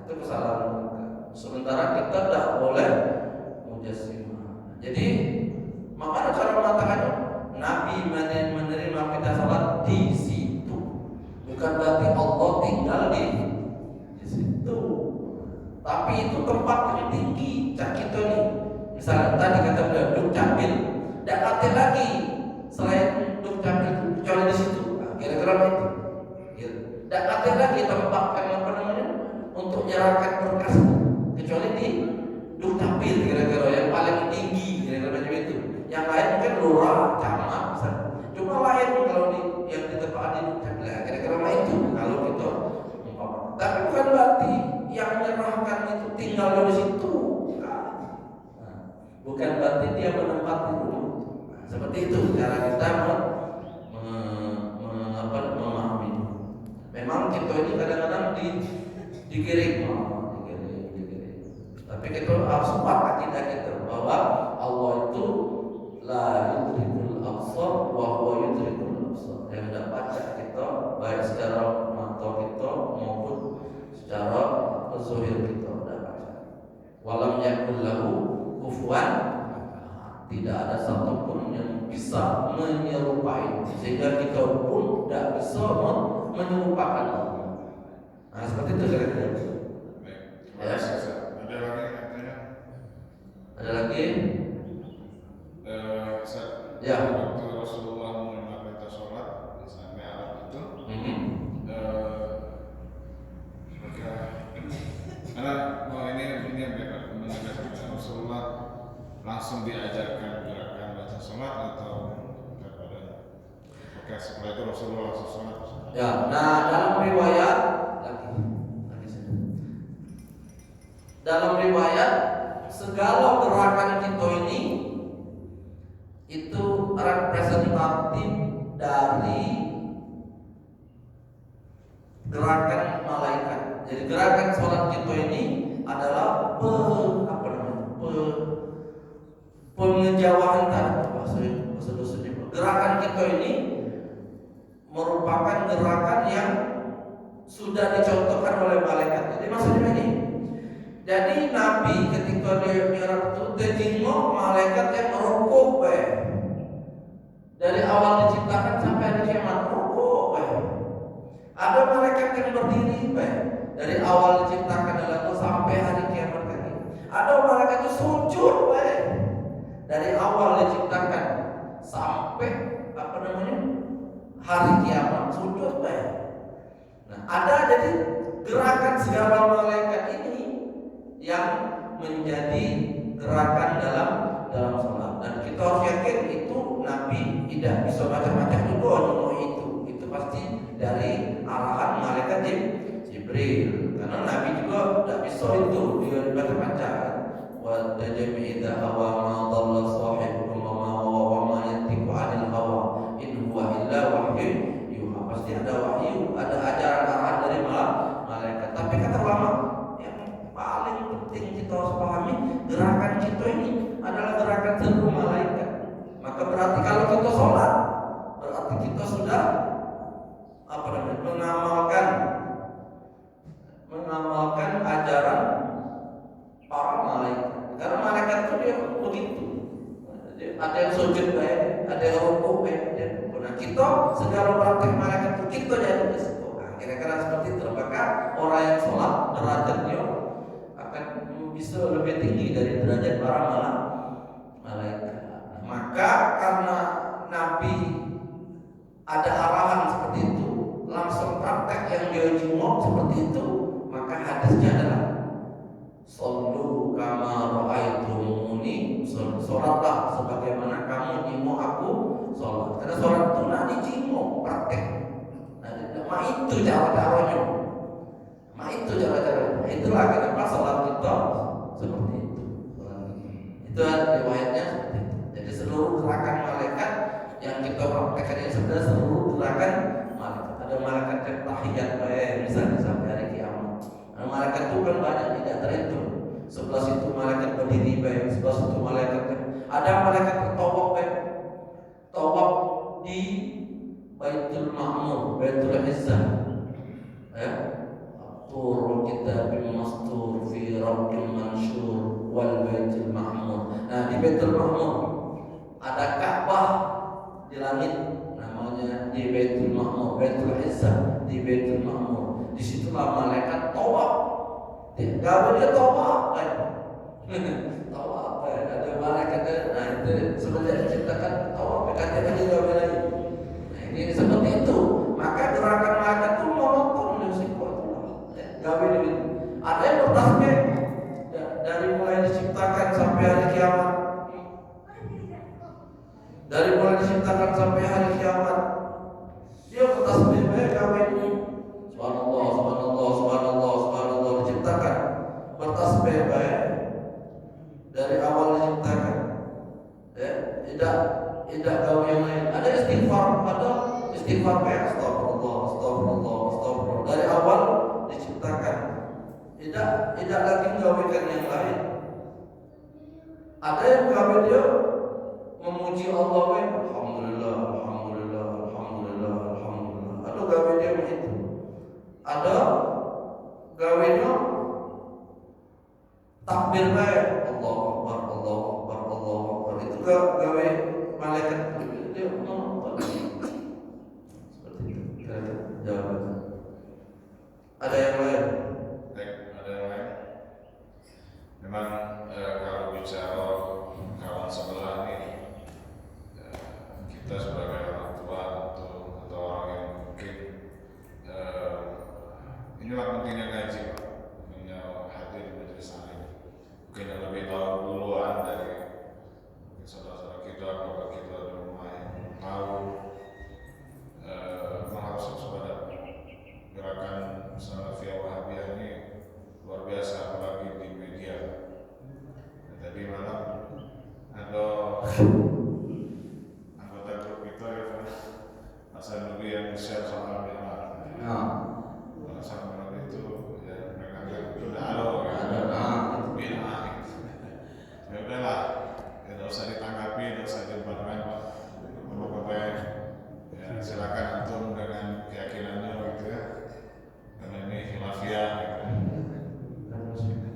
Itu kesalahan mereka. Sementara kita tidak boleh mujassimah. Jadi makanya cara mengatakannya Nabi menerima kita salat di situ. Bukan berarti Allah tinggal di situ. Tapi itu tempat yang tinggi. Cak kita nih. Misalnya tadi kata beliau duk capil, tidak ada lagi selain duk capil kecuali di situ. Nah, kira-kira itu. Tidak ada lagi tempat yang apa namanya untuk nyerahkan berkas kecuali di duk capil kira-kira yang paling tinggi kira-kira macam itu. Yang lain mungkin lurah, camat, misalnya. Cuma lain kalau yang di tempat di duk capil, kira-kira macam itu. Kalau kita tapi bukan berarti yang menyerahkan itu tinggal di situ. Bukan berarti dia menempati rumah. Seperti itu cara kita memahami. Memang kita ini kadang-kadang digiring. Tapi kita harus kuat akidah kita bahwa Allah itu la yudrikul absar wa huwa yudrikul absar. Yang dapat kita baik secara mata kita maupun secara zahir kita dapat. Walam yakul lahu kufuwan, tidak ada satupun yang bisa menyerupai, sehingga kita pun tidak bisa menyerupakan Allah. Nah seperti itu kira-kira. Ya. Ada lagi? Ya. Waktu Rasulullah menerima perintah sholat di Isra Mi'raj itu, karena ini menegaskan Rasulullah langsung diajarkan gerakan baca sholat atau kepada setelah itu Rasulullah langsung sholat. Ya, nah dalam riwayat segala gerakan kita ini itu representatif dari gerakan malaikat. Jadi gerakan sholat kita ini adalah pengejauhan tanah. Gerakan kita ini merupakan gerakan yang sudah dicontohkan oleh malaikat. Jadi maksudnya ini. Jadi Nabi ketika dia Mi'raj itu tengok malaikat yang rukuk dari awal diciptakan sampai hari kiamat rukuk Ada malaikat yang berdiri dari awal diciptakan itu sampai hari kiamat tadi. Ada malaikat itu sujud dari awal diciptakan sampai hari kiamat sujud Nah, ada jadi gerakan segala malaikat ini yang menjadi gerakan dalam sholat. Dan kita harus yakin itu Nabi tidak bisa macam-macam juga itu pasti dari arahan malaikat Jibril. Karena Nabi juga tidak bisa itu dia macam-macam. Wa tajmi idza hawa ma dhalla sahibukum wa ma yantiqu 'anil hawa in huwa illa wahyu yuha. Pasti ada wahyu, ada ajaran arahan dari malaikat. Tapi kata ulama yang paling penting kita harus pahami gerakan kita ini adalah gerakan seluruh malaikat. Maka berarti kalau kita sholat berarti kita sudah mengamalkan ajaran para malaikat. Karena malaikat itu dia begitu. Ada yang sujud ada yang rukuk Nah kita segala praktek malaikat itu kita jadi di situ. Nah, kira-kira seperti itu. Maka orang yang sholat derajatnya akan bisa lebih tinggi dari derajat para malaikat. Maka karena karena Nabi ada arahan seperti itu, langsung praktek yang dia jenguk seperti itu, maka hadisnya adalah Sallu kama ra'aitumuni, sholatlah sebagaimana kamu jenguk aku sholat. Karena sholat itu nak dijenguk praktek. Nah itu cara-caranya. Nah itu cara-caranya. Itulah kenapa sholat kita seperti itu. Itu ada riwayatnya seperti itu. Jadi seluruh gerakan malaikat yang kita praktekkan ini sebenarnya seluruh gerakan malaikat. Ada malaikat yang tahiyat misalnya sampai hari kiamat. Nah, malaikat itu kan banyak, tidak terhitung. Sebelah situ malaikat berdiri baik, sebelah situ malaikat ada malaikat tawaf baik, tawaf di Baitul Ma'mur, Baitul Izzah, ya. Tur kita bimastur fi rabbin mansyur wal Baitul Ma'mur. Nah di Baitul Ma'mur ada Ka'bah di langit, namanya di Baitul Ma'mur, Baitul Izzah di Baitul Ma'mur. Disitulah malaikat tawaf. Gawe dia tawaf, tawaf, ada malaikat. Nah itu sebenarnya diciptakan tawaf, katanya dia gawe lagi. Nah ini seperti itu. Maka gerakan malaikat itu monoton musik gawe itu. Ada yang bertasbih dari mulai diciptakan sampai hari kiamat. Dari mulai diciptakan sampai hari kiamat, dia bertasbih gawe ini. Subhanallah, subhanallah, subhanallah, subhanallah, diciptakan bertasbih baik dari awal diciptakan. Ya, tidak gawe yang lain. Ada istighfar, baik, astagfirullah, astagfirullah, astagfirullah. Dari awal diciptakan, tidak lagi gawekan yang lain. Ada yang gawe dia memuji Allah, alhamdulillah, alhamdulillah, alhamdulillah, alhamdulillah. Ada gawe dia begitu. Ada gawenya takbir baik, Allahu Akbar, Allahu Akbar, Allahu Akbar. Itu gawe malaikat dia seperti itu. Jawaban. Ada yang lain? Ada yang lain? Memang kalau bicara kawan sebelah ini, kita sebagai orang tua atau orang yang mungkin inilah pentingnya ngaji, Pak. Pentingnya hadir di majelis ini. Mungkin yang lebih tahu duluan dari saudara-saudara kita, keluarga kita di rumah yang tahu harus waspada. Gerakan Salafiyah Wahabiyah ini luar biasa, apalagi di media. Tadi malam ada anggota grup kita ya, Mas Andri yang share soal bid'ah. Sama itu ya mereka bilang itu udah ada bid'ah. Ya udahlah, tidak usah ditanggapi, tidak usah dibarkan, Pak. Pokoknya ya silakan antum dengan keyakinannya gitu ya. Karena ini khilafiyah gitu.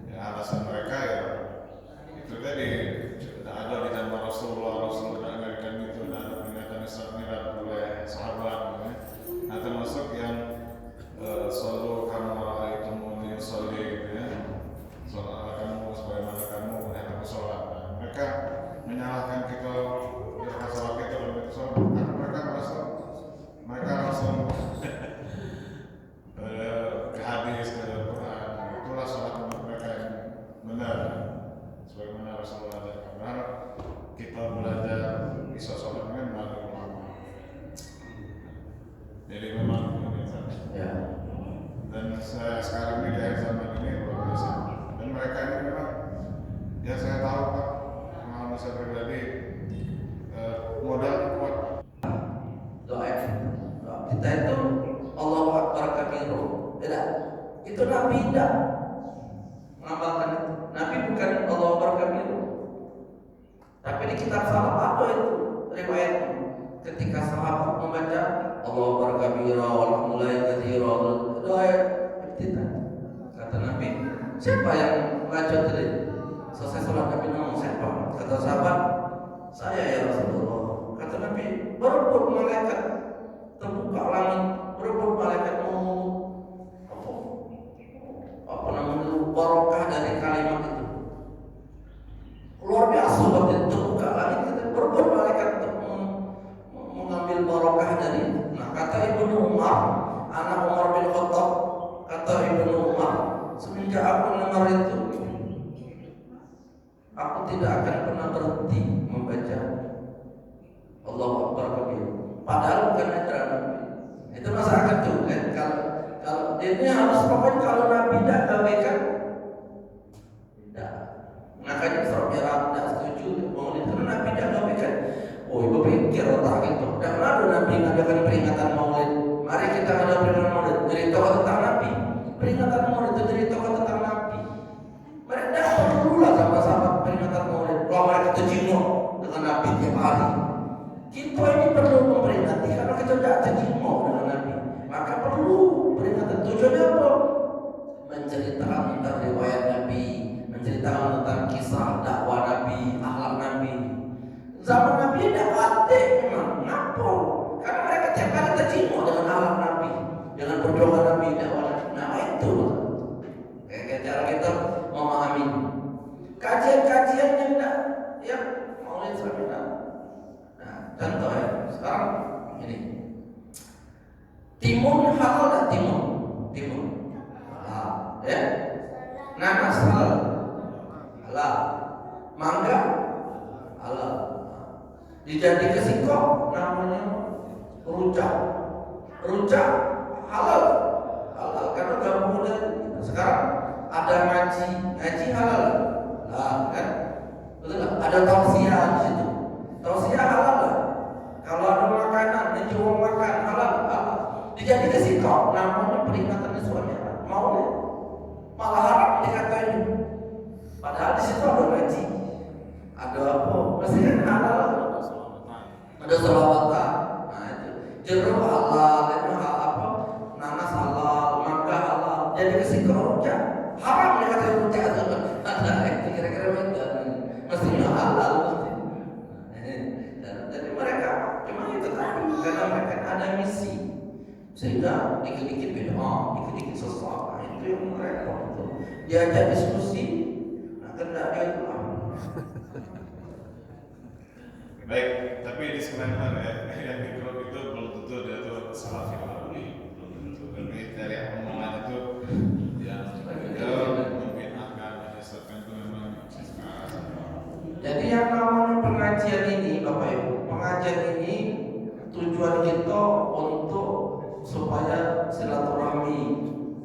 Ya alasan mereka ya itu tadi sudah ada di zaman Rasulullah mengatakan itu, sudah ada pernyataan isyarat oleh sahabat gitu ya. Nah termasuk yang selalu kamu itu muni soli gitu ya, sholat kamu sebagaimana kamu menghadap sholat. Nah, mereka menyalahkan kita gerakan sholat kita dalam itu sholat, karena mereka langsung ke hadis, ke Al-Quran. Itulah sholat mereka yang benar sebagaimana Rasulullah ajarkan. Karena kita belajar bisa sholat dengan melalui ulama. Jadi memang ini Ya. dan saya sekarang ini di akhir zaman ini luar biasa. Dan mereka ini memang ya saya tahu Pak, pengalaman saya pribadi, modal kuat. Doa kita itu Allahu Akbar kabiru. Tidak. Itu Nabi tidak mengamalkan itu. Nabi bukan Allahu Akbar kabiru. Tapi di kitab salaf ada itu riwayat ketika sahabat membaca Allahu Akbar kabira walhamdulillahi katsira. Doa iftitah. Kata Nabi, siapa yang baca tadi? Selesai sholat Nabi ngomong siapa? Kata sahabat, saya ya Rasulullah. Kata Nabi, berebut malaikat, terbuka langit, berebut malaikat mau apa namanya barokah dari kalimat itu. Luar biasa waktu terbuka langit, berebut malaikat barokah dari. Nah, kata Ibnu Umar, anak Umar bin Khattab, kata Ibnu Umar, semenjak aku dengar itu, aku tidak akan pernah berhenti membaca Allahu Akbar kabir. Padahal bukan ajaran Nabi. Itu masyarakat tuh kan, kalau ini harus pokoknya kalau Nabi tidak gabaikan, tidak. Makanya Isra Mi'raj tidak setuju Maulid karena Nabi tidak gabaikan. Oh, ibu pikir otak gitu. Dan lalu Nabi mengadakan peringatan Maulid. Mari kita ada peringatan Maulid. Jadi tokoh tentang Nabi. Peringatan Maulid itu jadi tokoh tentang Nabi. Mereka tidak perlulah sama-sama peringatan Maulid. Kalau mereka terjinuk dengan Nabi tiap hari. Kita ini perlu memperingati karena kita tidak terjinuk dengan Nabi. Maka perlu peringatan. Tujuannya apa? Menceritakan tentang riwayat Nabi, menceritakan tentang kisah dakwah Nabi, akhlak Nabi. Zaman Nabi tidak ada memang. Kenapa? Karena mereka tiap hari terjinuk dengan akhlak Nabi, dengan perjuangan Nabi, dakwah Nabi. Nah itu kayak cara kita memahami kajian-kajian yang tidak, yang Maulid Sami'na. Nah, contoh ya, sekarang ini timun halal dan timun halal, ya. Nanas halal, mangga halal. Dijadi ke singkong namanya rujak halal karena gabung dan sekarang ada ngaji halal, kan? Betul nggak? Ada tausiah di situ, tausiah halal lah. Kalau ada makanan dijual makan halal. Dijadi ke singkong namanya peringatan suami Maulid, malah haram dikatain. Padahal di situ ada ngaji, ada apa? Mestinya halal. Ada selawatan. Nah itu jeruk halal, itu apa? Nanas halal, mangga halal. Jadi ke singkong rujak haram dikatain rujak itu. Ada itu kira-kira begitu. Mestinya halal mesti. Jadi mereka cuma itu tadi karena mereka ada misi. Sehingga dikit-dikit beda, dikit-dikit sesuatu. Itu yang mereka itu. Diajak diskusi, nah kena dia itu. Baik, tapi disclaimer ya, yang mikro itu belum tentu dia tuh salafi Wahabi, belum tentu. Tapi dari omongan itu yang membinakan, menyesatkan itu memang Jadi yang namanya pengajian ini, Bapak Ibu, pengajian ini tujuan kita untuk supaya silaturahmi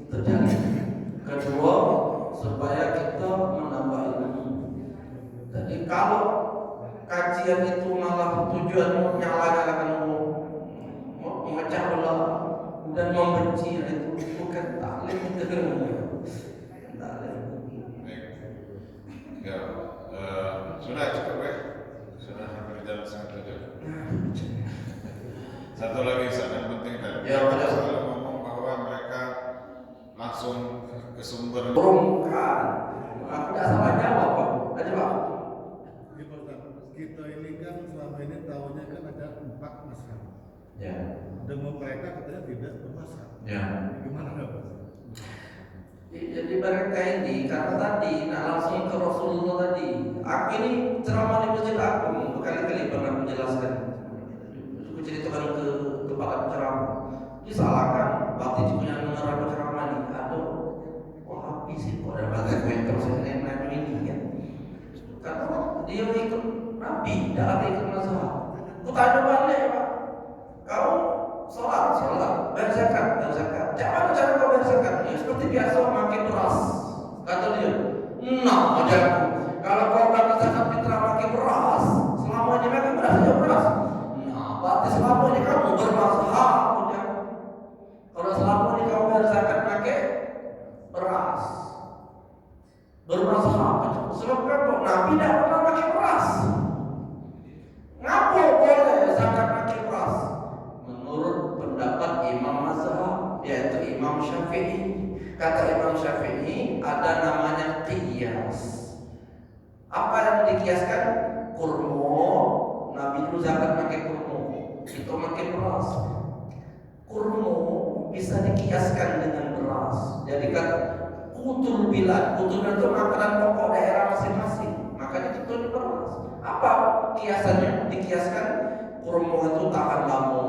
terjalin. Kedua, supaya kita menambah ilmu. Jadi kalau kajian itu malah tujuannya nyala-nyalakan memecah belah dan membenci, itu bukan taklim itu. Ya, sudah cukup ya, sudah sampai jam 6:30. Satu lagi sangat penting tadi. Ya, betul. Selalu ngomong bahwa mereka langsung ke sumber. Bukan, aku tidak salah jawab Pak. Aja Pak. Kita ini kan selama ini tahunya kan ada 4 mazhab. Ya. Dengan mereka katanya tidak bermazhab. Ya. Gimana Pak? Jadi mereka ini karena tadi nak langsung ke Rasulullah tadi. Aku ini ceramah di Masjid Agung berkali-kali pernah menjelaskan. Aku ceritakan ke kepala ceramah. Disalahkan waktu itu punya dengar ceramah ini. Aduh, Wahabi sih kok ada bahasa komentar saya nanya ini kan. Karena dia ikut Nabi, tidak ikut mazhab. Aku tanya balik Pak. Kau sholat, bayar zakat. Jangan cara kau bayar zakat. Ya seperti biasa makin beras. Kata dia, nah ajarku. Kalau kau kata zakat fitrah makin beras, selama ini makin beras saja beras. Nah, berarti selama ini kamu bermazhab. Kalau selama ini kamu bayar zakat pakai beras, bermazhab. Sebab apa? Nabi tidak pernah pakai beras. Ngapa boleh zakat pakai beras? Menurut pendapat Imam Mazhab, yaitu Imam Syafi'i. Kata Imam Syafi'i ada namanya qiyas. Apa yang dikiaskan? Kurma. Nabi itu zakat pakai kurma, itu pakai beras. Kurma bisa dikiaskan dengan beras. Jadi kan kutul bilad, kutul itu makanan pokok daerah masing-masing. Makanya itu beras. Apa kiasannya? Dikiaskan kurma itu tahan lama.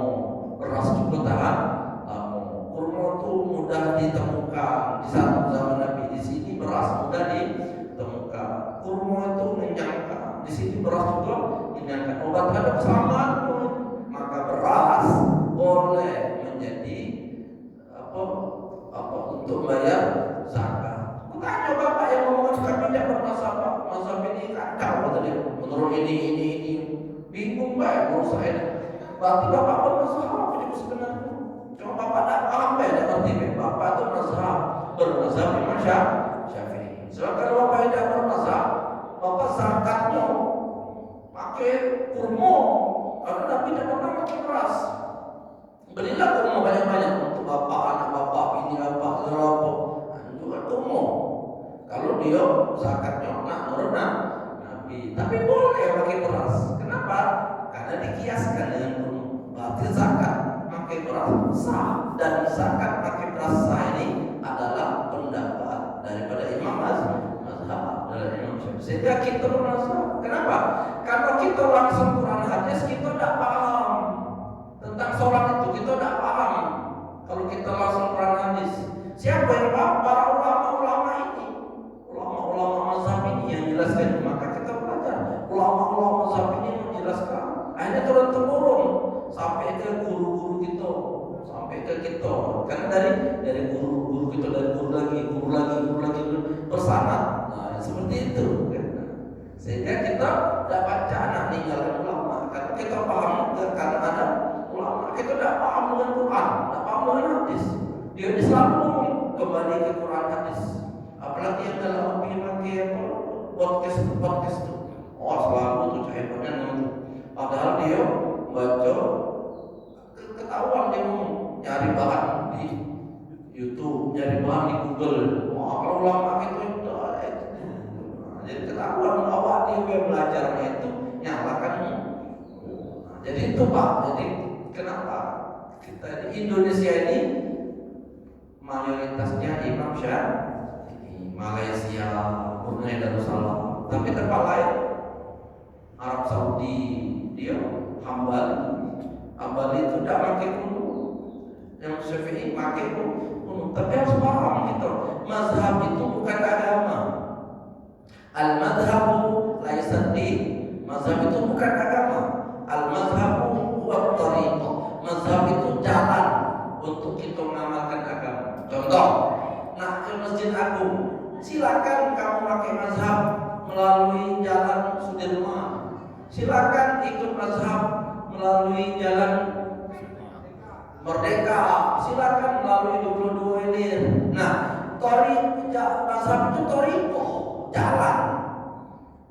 Berarti bapak bermazhab itu sebenarnya. Cuma bapak tidak paham beda arti bapak itu bermazhab Imam Syafi'i. Sebab kalau bapak tidak bermazhab, bapak zakatnya pakai kurma, karena Nabi tidak pernah pakai beras. Belilah kurma banyak-banyak untuk bapak, anak bapak, bini bapak, saudara juga kurma. Kalau dia zakatnya nak nurut Nabi, tapi boleh pakai beras. Kenapa? Karena dikiaskan dengan kurma. Berarti zakat pakai beras sah, dan zakat pakai beras sah ini adalah pendapat daripada Imam mazhab dari Imam Syafi'i. Sehingga kita merasa, kenapa? Karena kita langsung Quran hadis kita tidak paham tentang sholat itu, kita tidak paham. Kalau kita langsung Quran hadis, siapa yang paham? Para ulama-ulama ini, ulama-ulama mazhab ini yang jelaskan. Maka kita belajar ulama-ulama mazhab ini menjelaskan. Akhirnya turun temurun sampai ke guru-guru kita, sampai ke kita. Karena dari guru-guru kita, dari guru lagi bersanad. Nah, seperti itu. Sehingga kita tidak baca anak ninggalkan ulama. Karena kita paham karena ada ulama. Kita tidak paham dengan Quran, tidak paham dengan hadis. Dia selalu ngomong kembali ke Quran hadis. Apalagi yang dalam pakai podcast itu. Oh, selalu tuh hebatnya itu. Padahal dia baca ketahuan dia nyari bahan di YouTube, nyari bahan di Google. Wah, kalau ulama itu jadi ketahuan awak dia belajarnya itu nyalakan. Jadi itu Pak. Jadi kenapa kita di Indonesia ini mayoritasnya Imam Syafi'i, Malaysia, Brunei Darussalam, tapi tempat lain Arab Saudi dia Hambali itu tidak pakai kuno, yang Syafi'i pakai kuno. Tapi harus paham gitu, mazhab itu bukan agama. Al-madhabu laisa din. Mazhab itu bukan agama. Al-madhabu huwa thariqah. Mazhab itu jalan untuk kita mengamalkan agama. Contoh, nah ke Masjid Agung, silakan kamu pakai mazhab melalui jalan Sudirman. Silakan ikut mazhab melalui jalan Merdeka. Silakan melalui 22 Ilir. Nah, mazhab itu thariqah, jalan.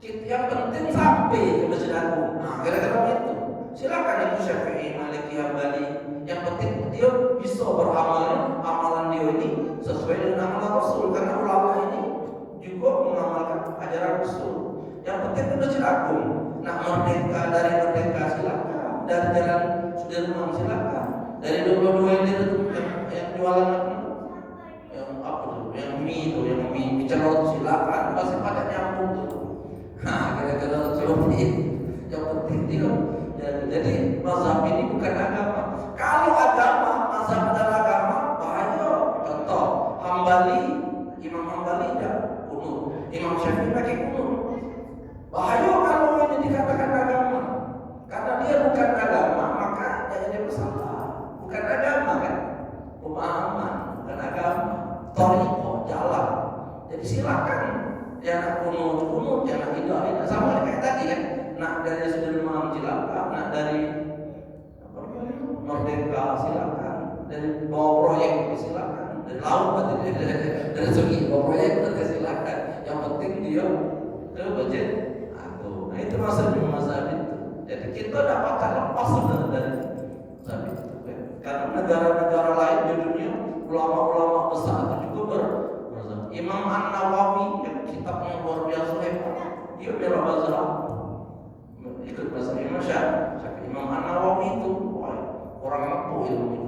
Yang penting sampai ke Masjid Agung. Nah, kira-kira itu. Silakan itu Syafi'i, Maliki, Hambali. Yang penting dia bisa beramal, amalan dia ini sesuai dengan amalan Rasul. Karena ulama ini juga mengamalkan ajaran Rasul. Yang penting itu Masjid Agung. Nah, Merdeka, dari Merdeka silakan, dari Jalan Sudirman silakan, dari 22 ini yang jualan yang apa tuh, yang mie celot silakan, pasti pada nyambung tuh. Nah, kira-kira seperti itu. Yang penting dia. Jadi mazhab ini bukan agama. Kalau agama, mazhab adalah agama, bahaya. Contoh, Imam Hambali tidak kunut, Imam Syafi'i pakai kunut. Bahaya kalau ini dikatakan agama. Karena dia bukan agama, maka jadi bersalah. Bukan agama kan? Pemahaman, bukan agama. Thariqah, jalan. Jadi silakan. Yang nak kunut, yang nak tidak. Sama kayak tadi kan. Nak dari Sudirman silakan, nak dari Merdeka silakan, dari bawa proyek silakan, dari laut dari segi bawa proyek silakan. Yang penting dia ke budget. Nah itu maksudnya mazhab itu. Jadi kita dapat lepas dari mazhab itu. Karena negara-negara lain di dunia ulama-ulama besar itu juga berzhab. Imam An-Nawawi yang kitabnya luar biasa hebat, dia bela mazhab, ikut mazhab Imam Syafi'i. Imam An-Nawawi itu orang mampu ilmu.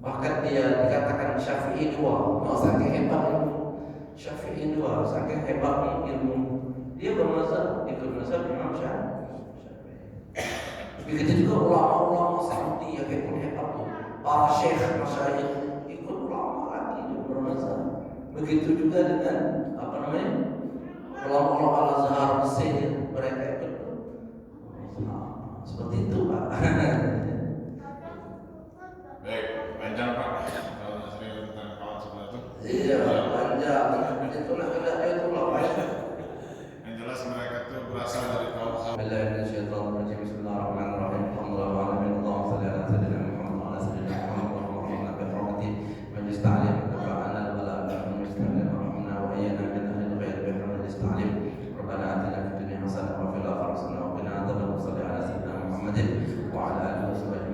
Bahkan dia dikatakan Syafi'i dua, saking hebat ilmu. Syafi'i dua, saking hebat ilmu. Dia bermazhab, ikut mazhab Imam Syafi'i. Begitu juga ulama-ulama Saudi yang hebat, para syekh, masyayikh ikut ulama lagi dia bermazhab. Begitu juga dengan ulama-ulama Al-Azhar Mesir, mereka ikut. Seperti itu Pak. Baik, panjang Pak. Kalau sering tentang kawan sebelah itu. Iya, panjang. Itu nak kena itu lah. Yang jelas mereka itu berasal dari kaum. Bismillahirrahmanirrahim. Bismillahirrahmanirrahim. Alhamdulillah. التعليم. ربنا آتنا في الدنيا حسنة وفي الآخرة حسنة وقنا عذاب النار. صل على سيدنا محمد وعلى آله وصحبه